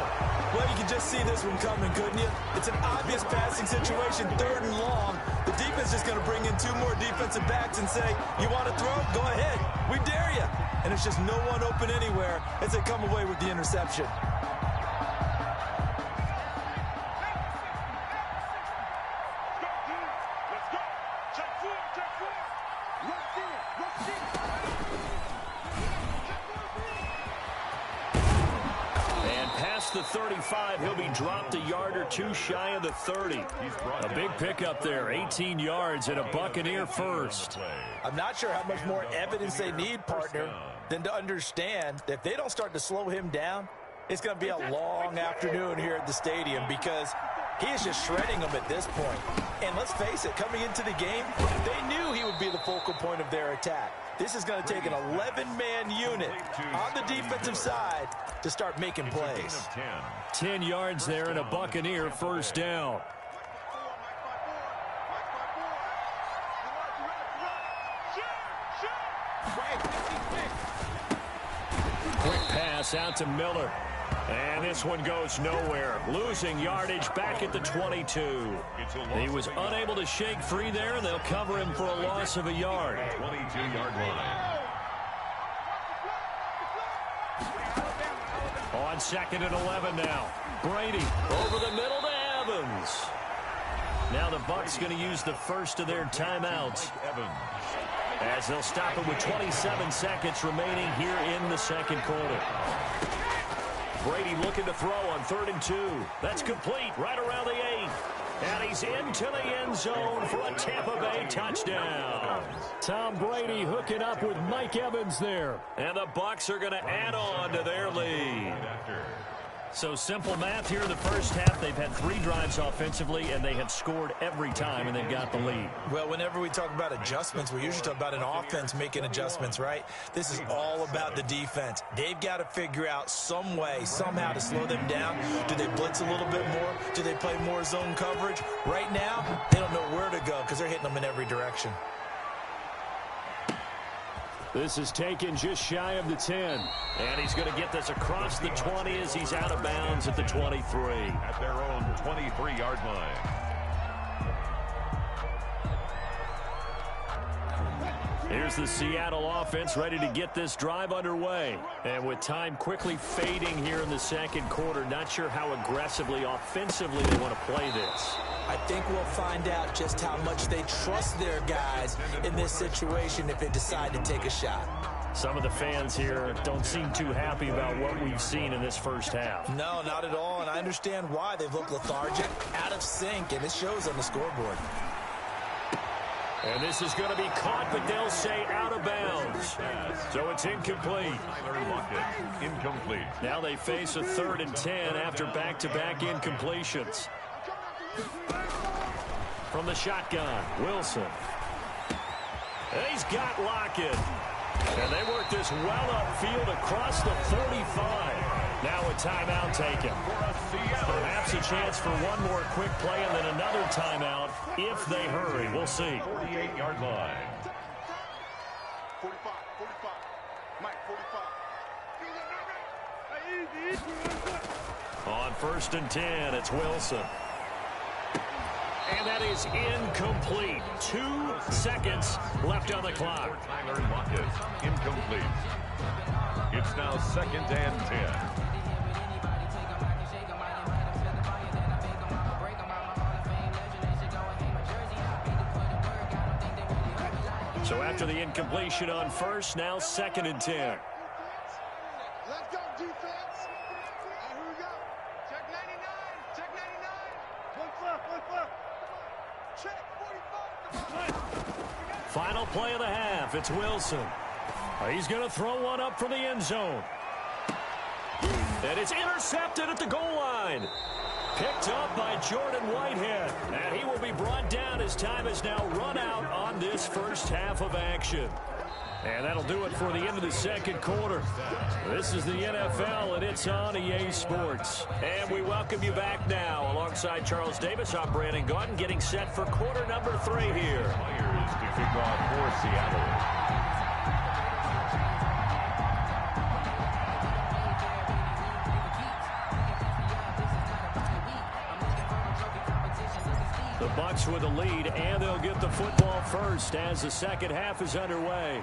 S7: Well, you can just see this one coming, couldn't you? It's an obvious passing situation, 3rd and long. The defense is going to bring in 2 more defensive backs and say, you want to throw? Go ahead. We dare you. And it's just no one open anywhere as they come away with the interception.
S1: The 35, he'll be dropped a yard or 2 shy of the 30. A big pickup there, 18 yards and a Buccaneer first.
S7: I'm not sure how much more evidence they need, partner, than to understand that if they don't start to slow him down, it's going to be a long afternoon here at the stadium because he is just shredding them at this point. And let's face it, coming into the game, they knew he would be the focal point of their attack. This is going to take an 11-man unit on the defensive side to start making plays.
S1: 10 yards there and a Buccaneer first down. Quick pass out to Miller. And this one goes nowhere. Losing yardage back at the 22. He was unable to shake free there, and they'll cover him for a loss of a yard.
S2: 22-yard line.
S1: On 2nd and 11 now. Brady over the middle to Evans. Now the Bucs going to use the first of their timeouts. As they'll stop it with 27 seconds remaining here in the second quarter. Brady looking to throw on 3rd and 2. That's complete right around the 8. And he's into the end zone for a Tampa Bay touchdown. Tom Brady hooking up with Mike Evans there. And the Bucs are going to add on to their lead. So simple math here in the first half. They've had 3 drives offensively, and they have scored every time, and they've got the lead.
S7: Well, whenever we talk about adjustments, we usually talk about an offense making adjustments, right? This is all about the defense. They've got to figure out some way, somehow to slow them down. Do they blitz a little bit more? Do they play more zone coverage? Right now, they don't know where to go because they're hitting them in every direction.
S1: This is taken just shy of the 10. And he's going to get this across the 20 as he's out of bounds at the 23.
S2: At their own 23-yard line.
S1: Here's the Seattle offense ready to get this drive underway. And with time quickly fading here in the second quarter, not sure how aggressively, offensively they want to play this.
S7: I think we'll find out just how much they trust their guys in this situation if they decide to take a shot.
S1: Some of the fans here don't seem too happy about what we've seen in this first half.
S7: No, not at all, and I understand why. They've looked lethargic, out of sync, and it shows on the scoreboard.
S1: And this is going to be caught, but they'll say out of bounds. So it's incomplete.
S2: Incomplete.
S1: Now they face a 3rd and 10 after back-to-back incompletions. From the shotgun, Wilson. And he's got Lockett. And they work this well upfield across the 35. Now a timeout taken. Perhaps a chance for one more quick play and then another timeout if they hurry. We'll see.
S2: 48-yard line.
S9: 45. Mike, 45.
S1: On 1st and 10, it's Wilson. And that is incomplete. 2 seconds left on the clock.
S2: Tyler Lockett, incomplete. It's now 2nd and 10.
S1: So after after the incompletion on first. Now 2nd and 10.
S9: Let's go, defense. Here we go. Check 99. Check 99. One foot. Check 45.
S1: Final play of the half. It's Wilson. He's going to throw one up from the end zone. And it's intercepted at the goal line. Picked up by Jordan Whitehead. And he will be brought down as time has now run out on this first half of action. And that'll do it for the end of the second quarter. This is the NFL, and it's on EA Sports. And we welcome you back now. Alongside Charles Davis, I'm Brandon Gaudin, getting set for quarter number 3 here.
S2: Players to kick off for Seattle.
S1: The Bucs with the lead, and they'll get the football first as the second half is underway.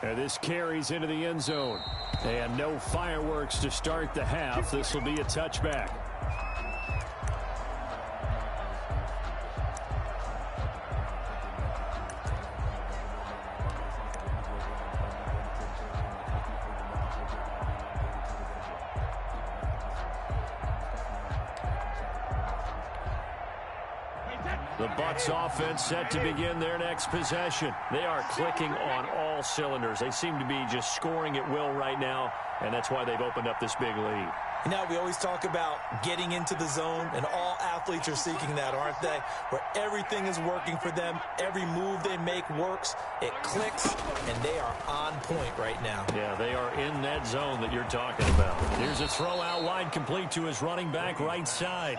S1: And this carries into the end zone. And no fireworks to start the half. This will be a touchback. The Bucs offense set to begin their next possession. They are clicking on all cylinders. They seem to be just scoring at will right now, and that's why they've opened up this big lead.
S7: You know, we always talk about getting into the zone, and all athletes are seeking that, aren't they? Where everything is working for them. Every move they make works. It clicks, and they are on point right now.
S1: Yeah, they are in that zone that you're talking about. Here's a throw out wide, complete to his running back right side.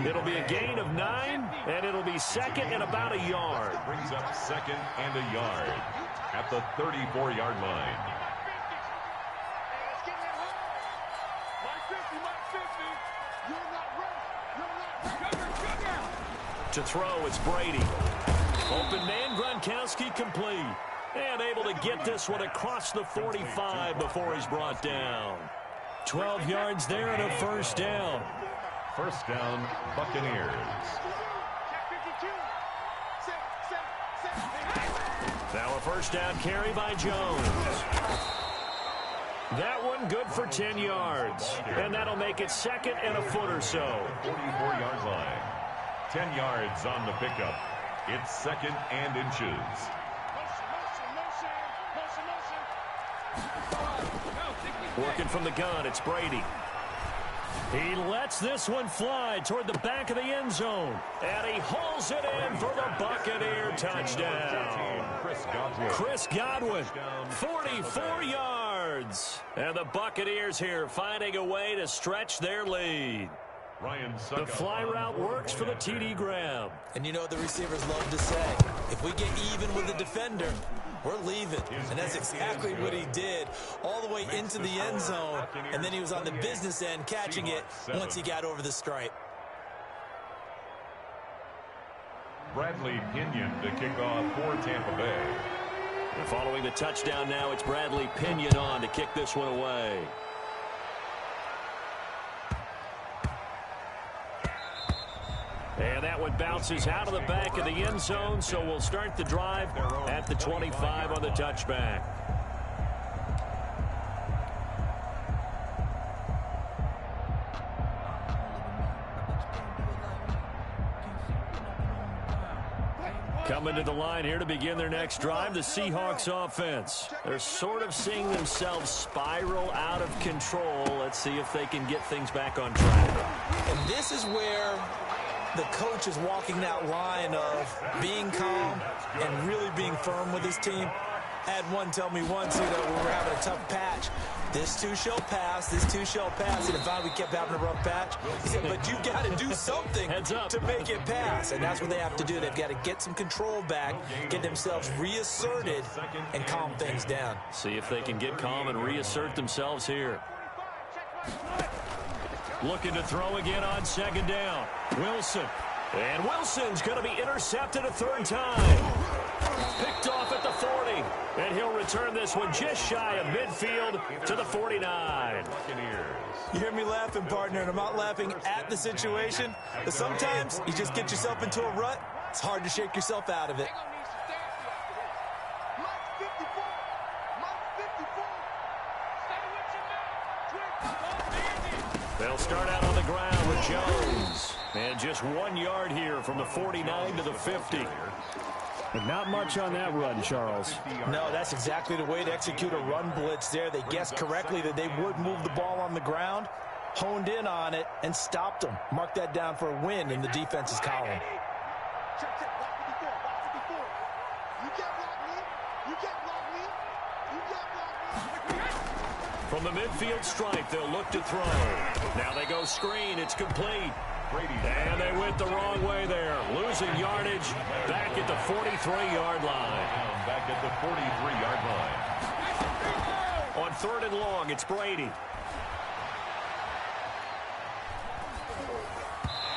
S1: It'll be a gain of 9, and it'll be 2nd and about a yard.
S2: Brings up 2nd and a yard at the 34-yard line.
S1: To throw, it's Brady. Open man, Gronkowski complete. And able to get this one across the 45 before he's brought down. 12 yards there and a first down.
S2: First down, Buccaneers.
S1: Now a first down carry by Jones. That one good for 10 yards. And that'll make it 2nd and a foot or so.
S2: 44-yard line. 10 yards on the pickup. It's 2nd and inches.
S1: Working from the gun, it's Brady. He lets this one fly toward the back of the end zone. And he hauls it in for the Buccaneer touchdown. Chris Godwin, 44 yards. And the Buccaneers here finding a way to stretch their lead. The fly route works for the TD grab.
S7: And you know what the receivers love to say? If we get even with the defender, we're leaving. And that's exactly what he did, all the way into the end zone. And then he was on the business end catching it once he got over the stripe.
S2: Bradley Pinion to kick off for Tampa Bay.
S1: And following the touchdown now, it's Bradley Pinion on to kick this one away. And that one bounces out of the back of the end zone, so we'll start the drive at the 25 on the touchback. Coming to the line here to begin their next drive, the Seahawks offense. They're sort of seeing themselves spiral out of control. Let's see if they can get things back on track.
S7: And this is where the coach is walking that line of being calm and really being firm with his team. Had one tell me once, you know, we were having a tough patch. This too shall pass, this too shall pass. And if we kept having a rough patch, he said, but you got to do something to make it pass. And that's what they have to do. They've got to get some control back, get themselves reasserted, and calm things down.
S1: See if they can get calm and reassert themselves here. Looking to throw again on 2nd down. Wilson. And Wilson's going to be intercepted a 3rd time. Picked off at the 40. And he'll return this one just shy of midfield to the 49.
S7: You hear me laughing, partner, and I'm not laughing at the situation. But sometimes you just get yourself into a rut. It's hard to shake yourself out of it.
S9: 54. Mike 54. Stay with your man.
S1: They'll start out on the ground with Jones. And just 1 yard here from the 49 to the 50.
S10: But not much on that run, Charles.
S7: No, that's exactly the way to execute a run blitz there. They guessed correctly that they would move the ball on the ground, honed in on it, and stopped them. Mark that down for a win in the defense's column.
S9: Check, block 54, block 54. You can't block me. You can't block me. You can't block me.
S1: From the midfield stripe, they'll look to throw. Now they go screen. It's complete. And they went the wrong way there. Losing yardage back at the 43-yard line.
S2: Back at the 43-yard line.
S1: On 3rd and long, it's Brady.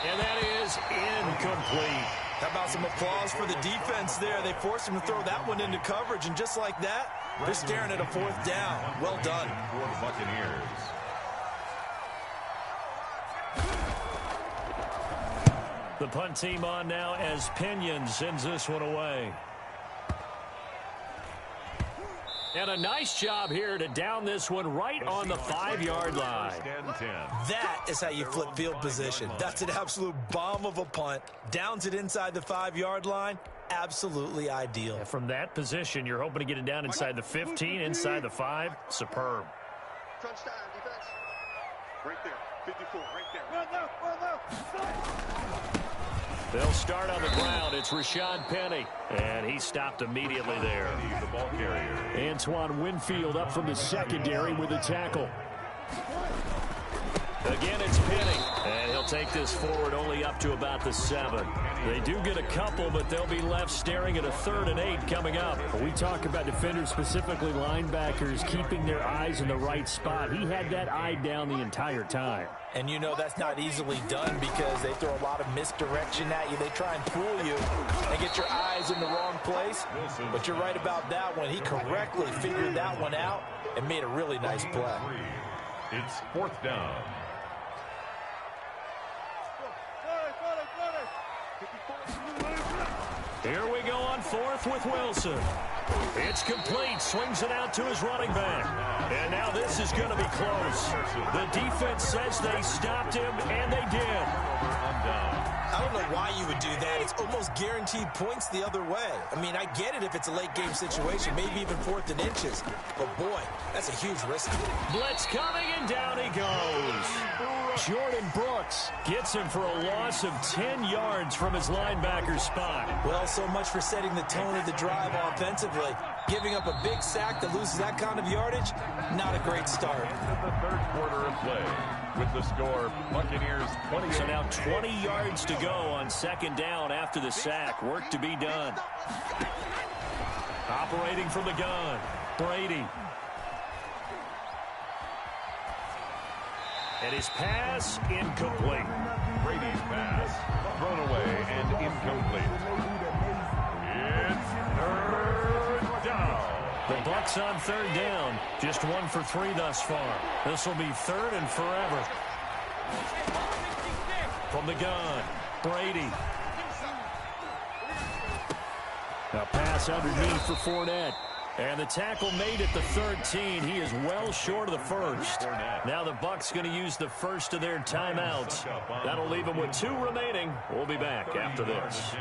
S1: And that is incomplete.
S7: How about some applause for the defense there? They forced him to throw that one into coverage, and just like that, they're staring at a 4th down. Well done.
S2: For the Buccaneers.
S1: The punt team on now as Pinion sends this one away. And a nice job here to down this one right on the 5-yard line.
S7: That is how you flip field position. That's an absolute bomb of a punt. Downs it inside the 5-yard line. Absolutely ideal.
S1: And from that position, you're hoping to get it down inside the 15, inside the 5. Superb.
S9: Crunch time, defense. Right there. 54, right there. Run left.
S1: They'll start on the ground. It's Rashad Penny. And he stopped immediately there.
S2: The ball carrier.
S10: Antoine Winfield up from the secondary with a tackle.
S1: Again, it's Penny. And he'll take this forward only up to about the 7. They do get a couple, but they'll be left staring at a 3rd and 8 coming up.
S10: We talk about defenders, specifically linebackers, keeping their eyes in the right spot. He had that eye down the entire time.
S7: And you know that's not easily done because they throw a lot of misdirection at you. They try and fool you and get your eyes in the wrong place. But you're right about that one. He correctly figured that one out and made a really nice play.
S2: It's 4th down.
S1: Here we go on 4th with Wilson. It's complete. Swings it out to his running back. And now this is going to be close. The defense says they stopped him, and they did.
S7: I don't know why you would do that. It's almost guaranteed points the other way. I mean, I get it if it's a late game situation, maybe even 4th and inches. But, boy, that's a huge risk.
S1: Blitz coming, and down he goes. Jordan Brooks gets him for a loss of 10 yards from his linebacker spot.
S7: Well, so much for setting the tone of the drive offensively. Giving up a big sack that loses that kind of yardage, not a great start.
S2: The 3rd quarter of play with the score, Buccaneers 20.
S1: So now 20 yards to go on 2nd down after the sack. Work to be done. Operating from the gun, Brady. And his pass incomplete.
S2: Brady's pass thrown away and incomplete. It's 3rd down.
S1: The Bucs on 3rd down. Just 1 for 3 thus far. This will be 3rd and forever. From the gun, Brady.
S10: A pass underneath for Fournette.
S1: And the tackle made at the 13. He is well short of the 1st. Now the Bucs going to use the first of their timeouts. That'll leave them with 2 remaining. We'll be back after this.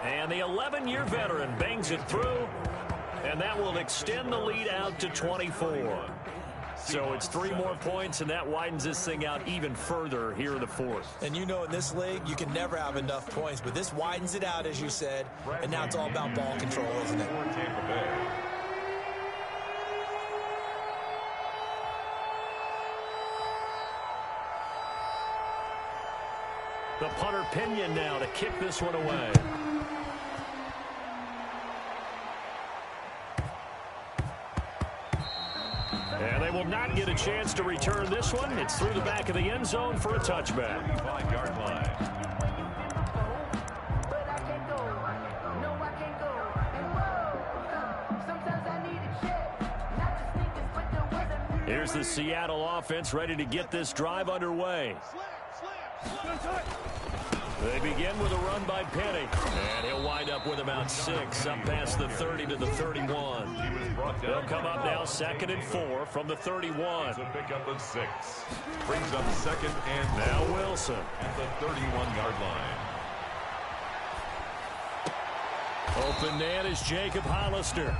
S1: And the 11-year veteran bangs it through. And that will extend the lead out to 24. So it's 3 more points, and that widens this thing out even further here in the 4th.
S7: And you know in this league, you can never have enough points, but this widens it out, as you said, and now it's all about ball control, isn't it?
S1: The punter Pinion now to kick this one away. And they will not get a chance to return this one. It's through the back of the end zone for a touchback.
S2: 5-yard line.
S1: Here's the Seattle offense ready to get this drive underway. They begin with a run by Penny. And he'll wind up with about 6 up past the 30 to the 31. They'll come up now 2nd and 4 from the 31.
S2: It's a pickup of 6. Brings up 2nd and
S1: now Wilson
S2: at the 31-yard line.
S1: Open man is Jacob Hollister.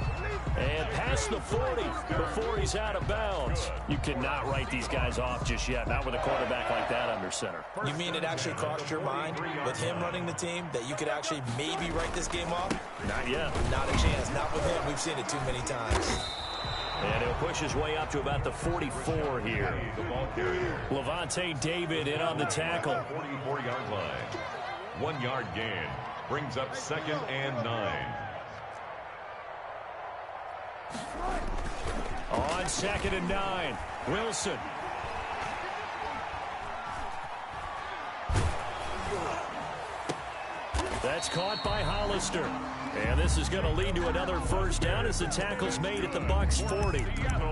S1: And past the 40 before he's out of bounds. You cannot write these guys off just yet, not with a quarterback like that under center.
S7: You mean it actually crossed your mind with him running the team that you could actually maybe write this game off?
S1: Not yet.
S7: Not a chance. Not with him. We've seen it too many times.
S1: And he'll push his way up to about the 44 here. Levante David in on the tackle.
S2: 44-yard line. 1 yard gain. Brings up 2nd and 9.
S1: On 2nd and 9, Wilson. That's caught by Hollister. And this is going to lead to another first down as the tackle's made at the Bucs 40.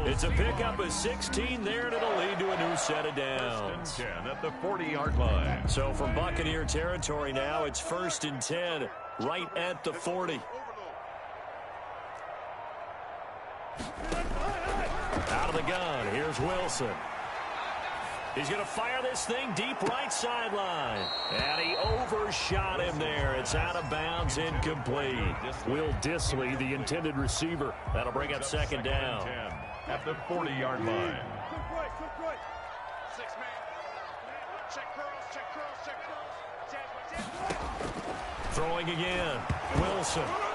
S1: It's a pickup of 16 there, and it'll lead to a new set of downs.
S2: 10 at the 40-yard line.
S1: So from Buccaneer territory now, it's 1st and 10 right at the 40. Out of the gun, here's Wilson. He's going to fire this thing deep right sideline. And he overshot him there. It's out of bounds, incomplete. Will Disley, the intended receiver. That'll bring up 2nd down.
S2: At the 40-yard line.
S1: Throwing again.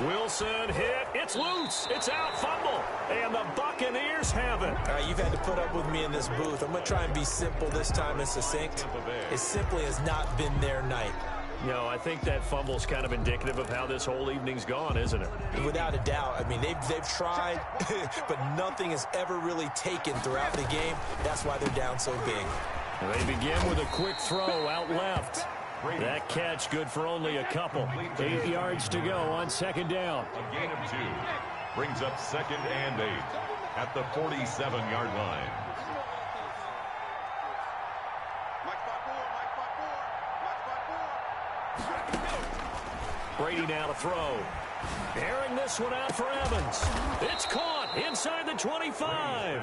S1: Wilson hit. It's loose. It's out. Fumble. And the Buccaneers have it.
S7: You've had to put up with me in this booth. I'm going to try and be simple this time and succinct. It simply has not been their night.
S1: No, I think that fumble's kind of indicative of how this whole evening's gone, isn't it?
S7: Without a doubt. I mean, they've tried, but nothing has ever really taken throughout the game. That's why they're down so big.
S1: They begin with a quick throw out left. That catch good for only a couple. 8 yards to go on 2nd down.
S2: A gain of 2. Brings up 2nd and 8 at the 47-yard line.
S1: Brady now to throw. Airing this one out for Evans. It's caught inside the 25.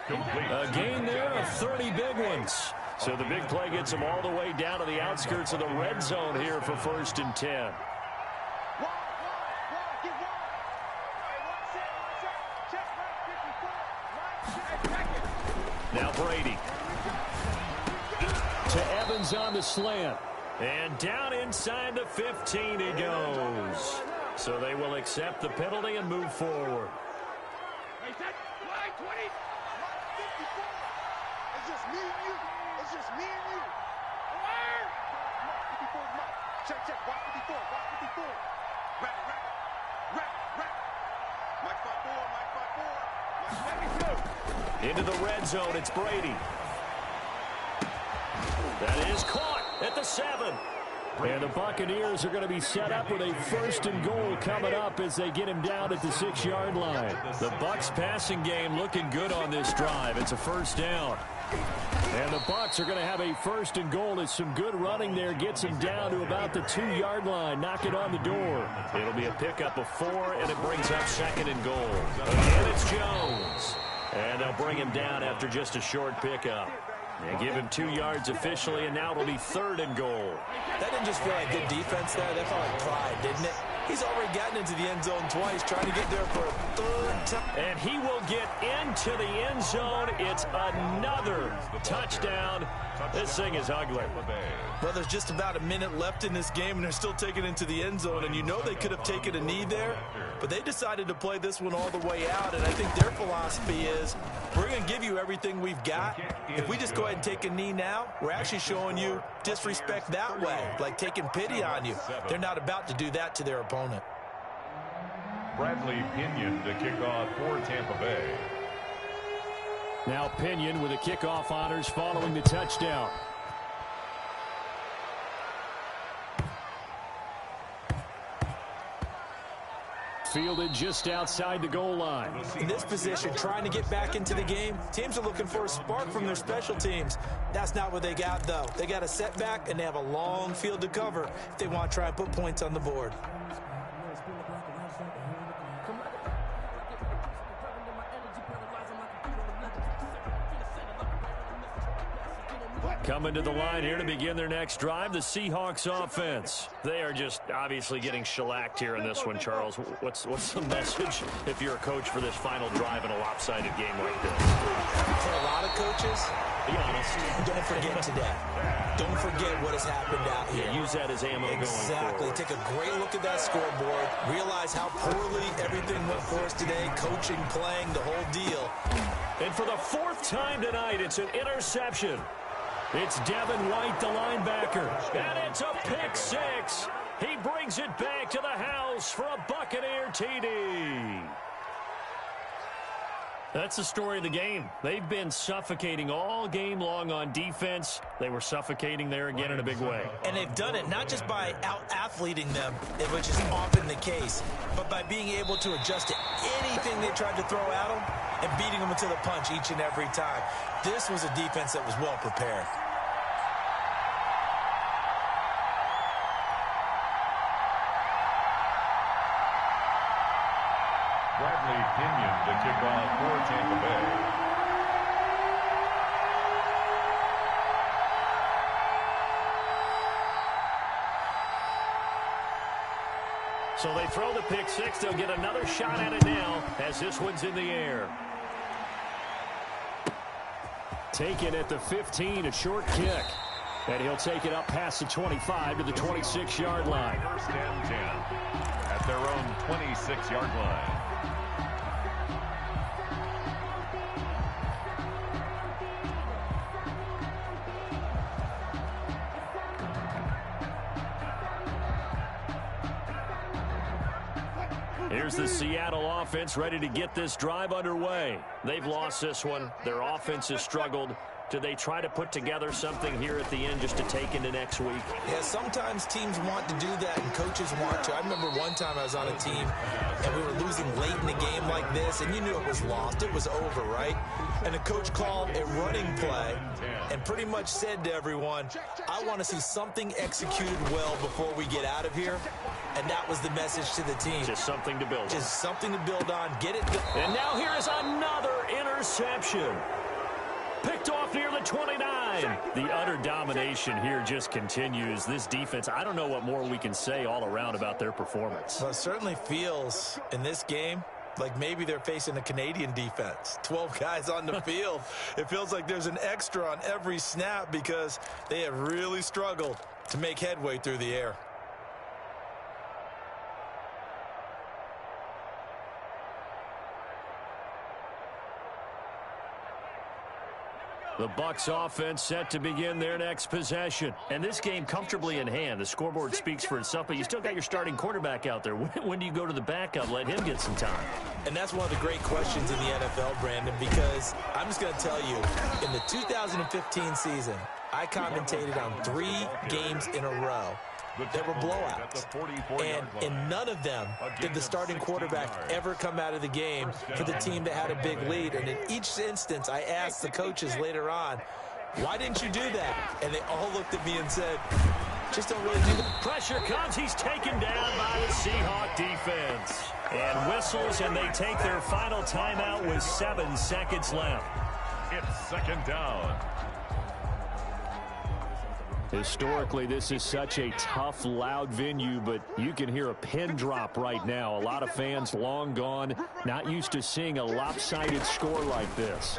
S1: A gain there of 30 big ones. So the big play gets them all the way down to the outskirts of the red zone here for 1st and 10. Now Brady. To Evans on the slant. And down inside the 15 he goes. So they will accept the penalty and move forward.
S9: It's just me and you. It's just me and you. Check. Watch 54. Watch 54. Rack. Mike 54.
S1: Into the red zone, it's Brady. That is caught at the 7. And the Buccaneers are going to be set up with a 1st and goal coming up as they get him down at the 6-yard line. The Bucs passing game looking good on this drive. It's a 1st down. And the Bucs are going to have a 1st and goal as some good running there gets him down to about the 2-yard line. Knock it on the door. It'll be a pickup of 4, and it brings up 2nd and goal. And it's Jones. And they'll bring him down after just a short pickup. They give him 2 yards officially, and now it'll be 3rd and goal.
S7: That didn't just feel like good defense there. That felt like pride, didn't it? He's already gotten into the end zone twice, trying to get there for a 3rd time.
S1: And he will get into the end zone. It's another touchdown. This thing is ugly.
S7: Well, there's just about a minute left in this game, and they're still taking it into the end zone. And you know they could have taken a knee there, but they decided to play this one all the way out. And I think their philosophy is, we're going to give you everything we've got. If we just go ahead and take a knee now, we're actually showing you disrespect that way, like taking pity on you. They're not about to do that to their opponent.
S2: Bradley Pinion to kick off for Tampa Bay.
S10: Now Pinion with the kickoff honors following the touchdown. Fielded just outside the goal line.
S7: In this position, trying to get back into the game, teams are looking for a spark from their special teams. That's not what they got, though. They got a setback, and they have a long field to cover if they want to try and put points on the board.
S10: Coming to the line here to begin their next drive, the Seahawks offense. They are just obviously getting shellacked here in this one, Charles. What's the message if you're a coach for this final drive in a lopsided game like this?
S7: For a lot of coaches,
S10: be honest,
S7: don't forget today. Don't forget what has happened out here.
S10: Yeah, use that as ammo going forward.
S7: Exactly. Take a great look at that scoreboard. Realize how poorly everything went for us today. Coaching, playing, the whole deal.
S10: And for the fourth time tonight, it's an interception. It's Devin White, the linebacker, and it's a pick six. He brings it back to the house for a Buccaneer TD. That's the story of the game. They've been suffocating all game long on defense. They were suffocating there again in a big way.
S7: And they've done it not just by out-athleting them, which is often the case, but by being able to adjust to anything they tried to throw at them and beating them into the punch each and every time. This was a defense that was well prepared.
S2: Bradley Pinion to kick off for Tampa Bay.
S10: So they throw the pick six. They'll get another shot at it now as this one's in the air. Taken at the 15, a short kick. And he'll take it up past the 25 to the 26-yard line.
S2: First and 10 at their own 26-yard line.
S10: Here's the Seattle offense ready to get this drive underway. They've lost this one. Their offense has struggled. Do they try to put together something here at the end just to take into next week?
S7: Yeah, sometimes teams want to do that and coaches want to. I remember one time I was on a team and we were losing late in the game like this, and you knew it was lost. It was over, right? And the coach called a running play and pretty much said to everyone, I want to see something executed well before we get out of here. And that was the message to the team.
S10: Just something to build on.
S7: Just something to build on. Get it done.
S10: And now here is another interception. Picked off near the 29. The utter domination here just continues. This defense, I don't know what more we can say all around about their performance.
S7: Well, it certainly feels in this game like maybe they're facing a Canadian defense. 12 guys on the field. It feels like there's an extra on every snap because they have really struggled to make headway through the air.
S10: The Bucs offense set to begin their next possession. And this game comfortably in hand. The scoreboard speaks for itself, but you still got your starting quarterback out there. When do you go to the backup? Let him get some time.
S7: And that's one of the great questions in the NFL, Brandon, because I'm just going to tell you, in the 2015 season, I commentated on 3 games in a row. There were blowouts, and in none of them did the starting quarterback ever come out of the game for the team that had a big lead. And in each instance, I asked the coaches later on, why didn't you do that? And they all looked at me and said, just don't really do that.
S10: Pressure comes. He's taken down by the Seahawk defense. And whistles, and they take their final timeout with 7 seconds left.
S2: It's second down.
S10: Historically, this is such a tough, loud venue, but you can hear a pin drop right now. A lot of fans long gone, not used to seeing a lopsided score like this.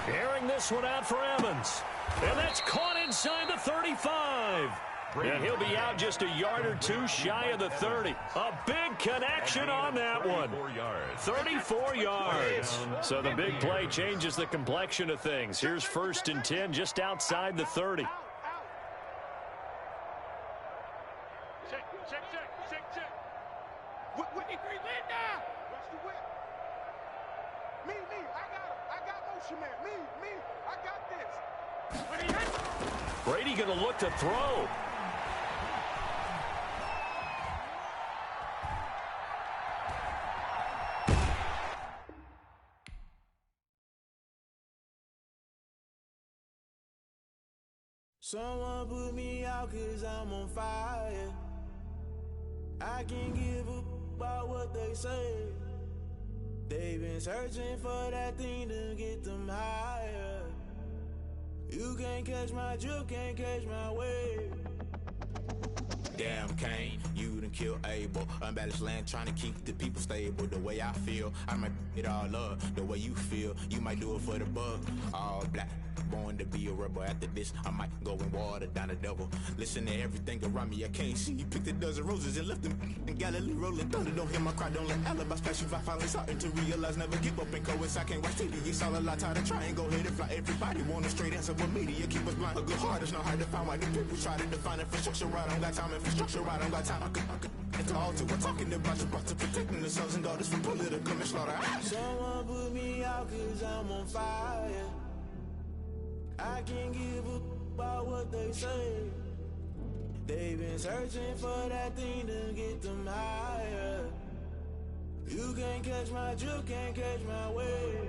S10: Airing this one out for Evans. And that's caught inside the 35. And he'll be out just a yard or two shy of the 30. A big connection on that one. 34 yards. So the big play changes the complexion of things. Here's 1st and 10 just outside the 30.
S9: Check. Whitney Green, land down. Watch the whip. Me, I got motion, man. Me, I got this.
S10: Brady going to look to throw.
S5: Someone put me out 'cause I'm on fire. I can't give up about what they say. They've been searching for that thing to get them higher. You can't catch my drift, can't catch my wave.
S11: Damn, Kane, you done killed Abel. Unbalanced land, trying to keep the people stable. The way I feel, I might it all up. The way you feel, you might do it for the buck. All black, born to be a rebel. After this, I might go and water down the devil. Listen to everything around me, I can't see. Picked a dozen roses and left them in Galilee rolling thunder. Don't hear my cry, don't let alibis pass you by. Finally starting to realize, never give up and coincide. Can't watch TV, it's all a lot. Tired of trying, go ahead and fly. Everybody want a straight answer, but media keep us blind. A good heart is not hard to find. Why the people try to define infrastructure right? I don't got time, infrastructure right, I don't got time. I could at the altar, we're talking about you, brought to protecting the sons and daughters from political manslaughter.
S5: Someone put me out 'cause I'm on fire. I can't give up about what they say. They've been searching for that thing to get them higher. You can't catch my drift, can't catch my wave.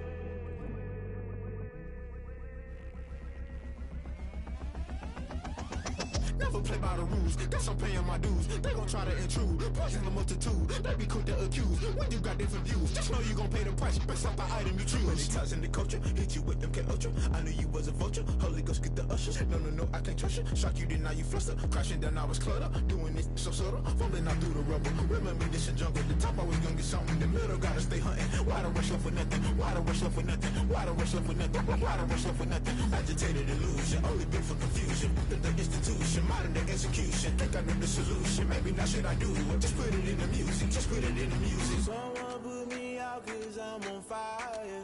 S11: Never play by the rules, guess I'm paying my dues. They gon' try to intrude, poison the multitude. They be quick to accuse, when you got different views. Just know you gon' pay the price, based off the item you choose. Many times in the culture, hit you with them K-Ultra. I knew you was a vulture, Holy Ghost get the ushers. No, I can't trust you. Shock you, then now you fluster. Crashing down, I was cluttered. Doing this so subtle, falling out through the rubble. Remember this in jungle, the top I was gonna get something. The middle gotta stay hunting. Why the rush left for nothing? Why the rush left for nothing? Why the rush left for nothing? Why the rush left for nothing? Agitated illusion, only been for confusion. The institution, modern day execution. Think I know the solution. Maybe now should I do it? Just put it in the music. Just put it in the music.
S5: Someone put me out 'cause I'm on fire.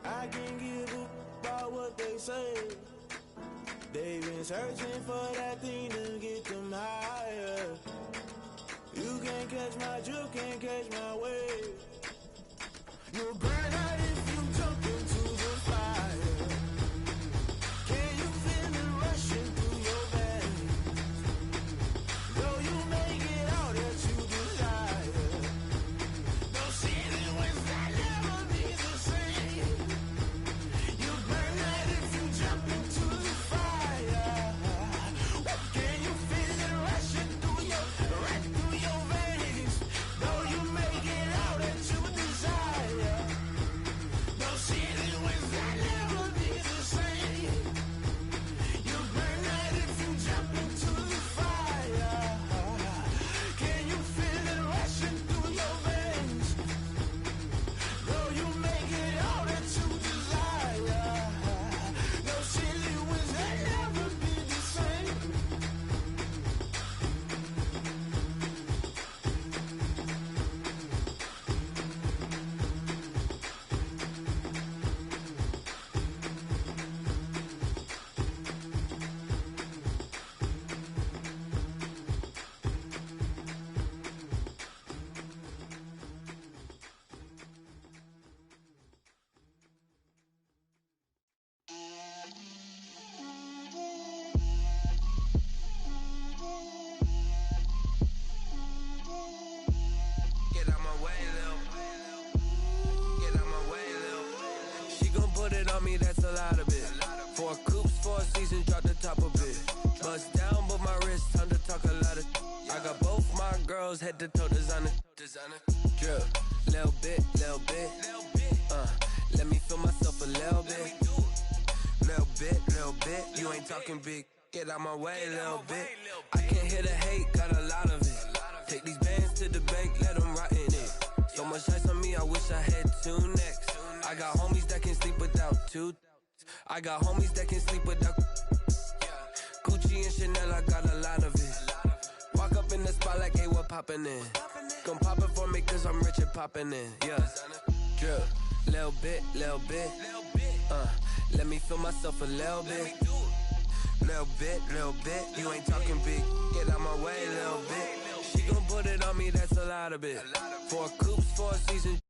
S5: I can't give up about what they say. They've been searching for that thing to get them higher. You can't catch my drift, can't catch my wave. You'll burn out if you jump into the fire. Can you feel it rushing through your veins? Though you make it all that you desire. No ceiling when that never be the same. You burn out if you jump into the fire. Can you feel it rushing through your veins? Though you make it all that you desire. No ceiling when that never be the same. You burn out if you jump into the fire. Can you feel it rushing through your veins? Though you make it all that you desire. No ceiling when that never be the same.
S4: Get out my way, Lil. Get out my way, Lil. She gon' put it on me, that's a lot of it. 4 coops, 4 seasons, drop the top of it. Bust down, but my wrist, time to talk a lot of. I got both my girls, head to toe designer. Drip, little bit. Let me feel myself a little bit. Little bit. You ain't talking big. Get out my way, little bit. I can't hear the hate, got a lot of it. Take these bands to the bank, let them rot in it. So much ice on me, I wish I had 2 necks. I got homies that can sleep without 2. I got homies that can sleep without. Gucci and Chanel, I got a lot of it. Walk up in the spot like, hey, what poppin' in? Gon' pop it for me cause I'm rich and poppin' in. Yeah, drip, little bit. Let me feel myself a little bit. Little bit. You ain't talking big. Get out my way, little bit. She gon' put it on me, that's a lot of it. 4 coops, 4 seasons.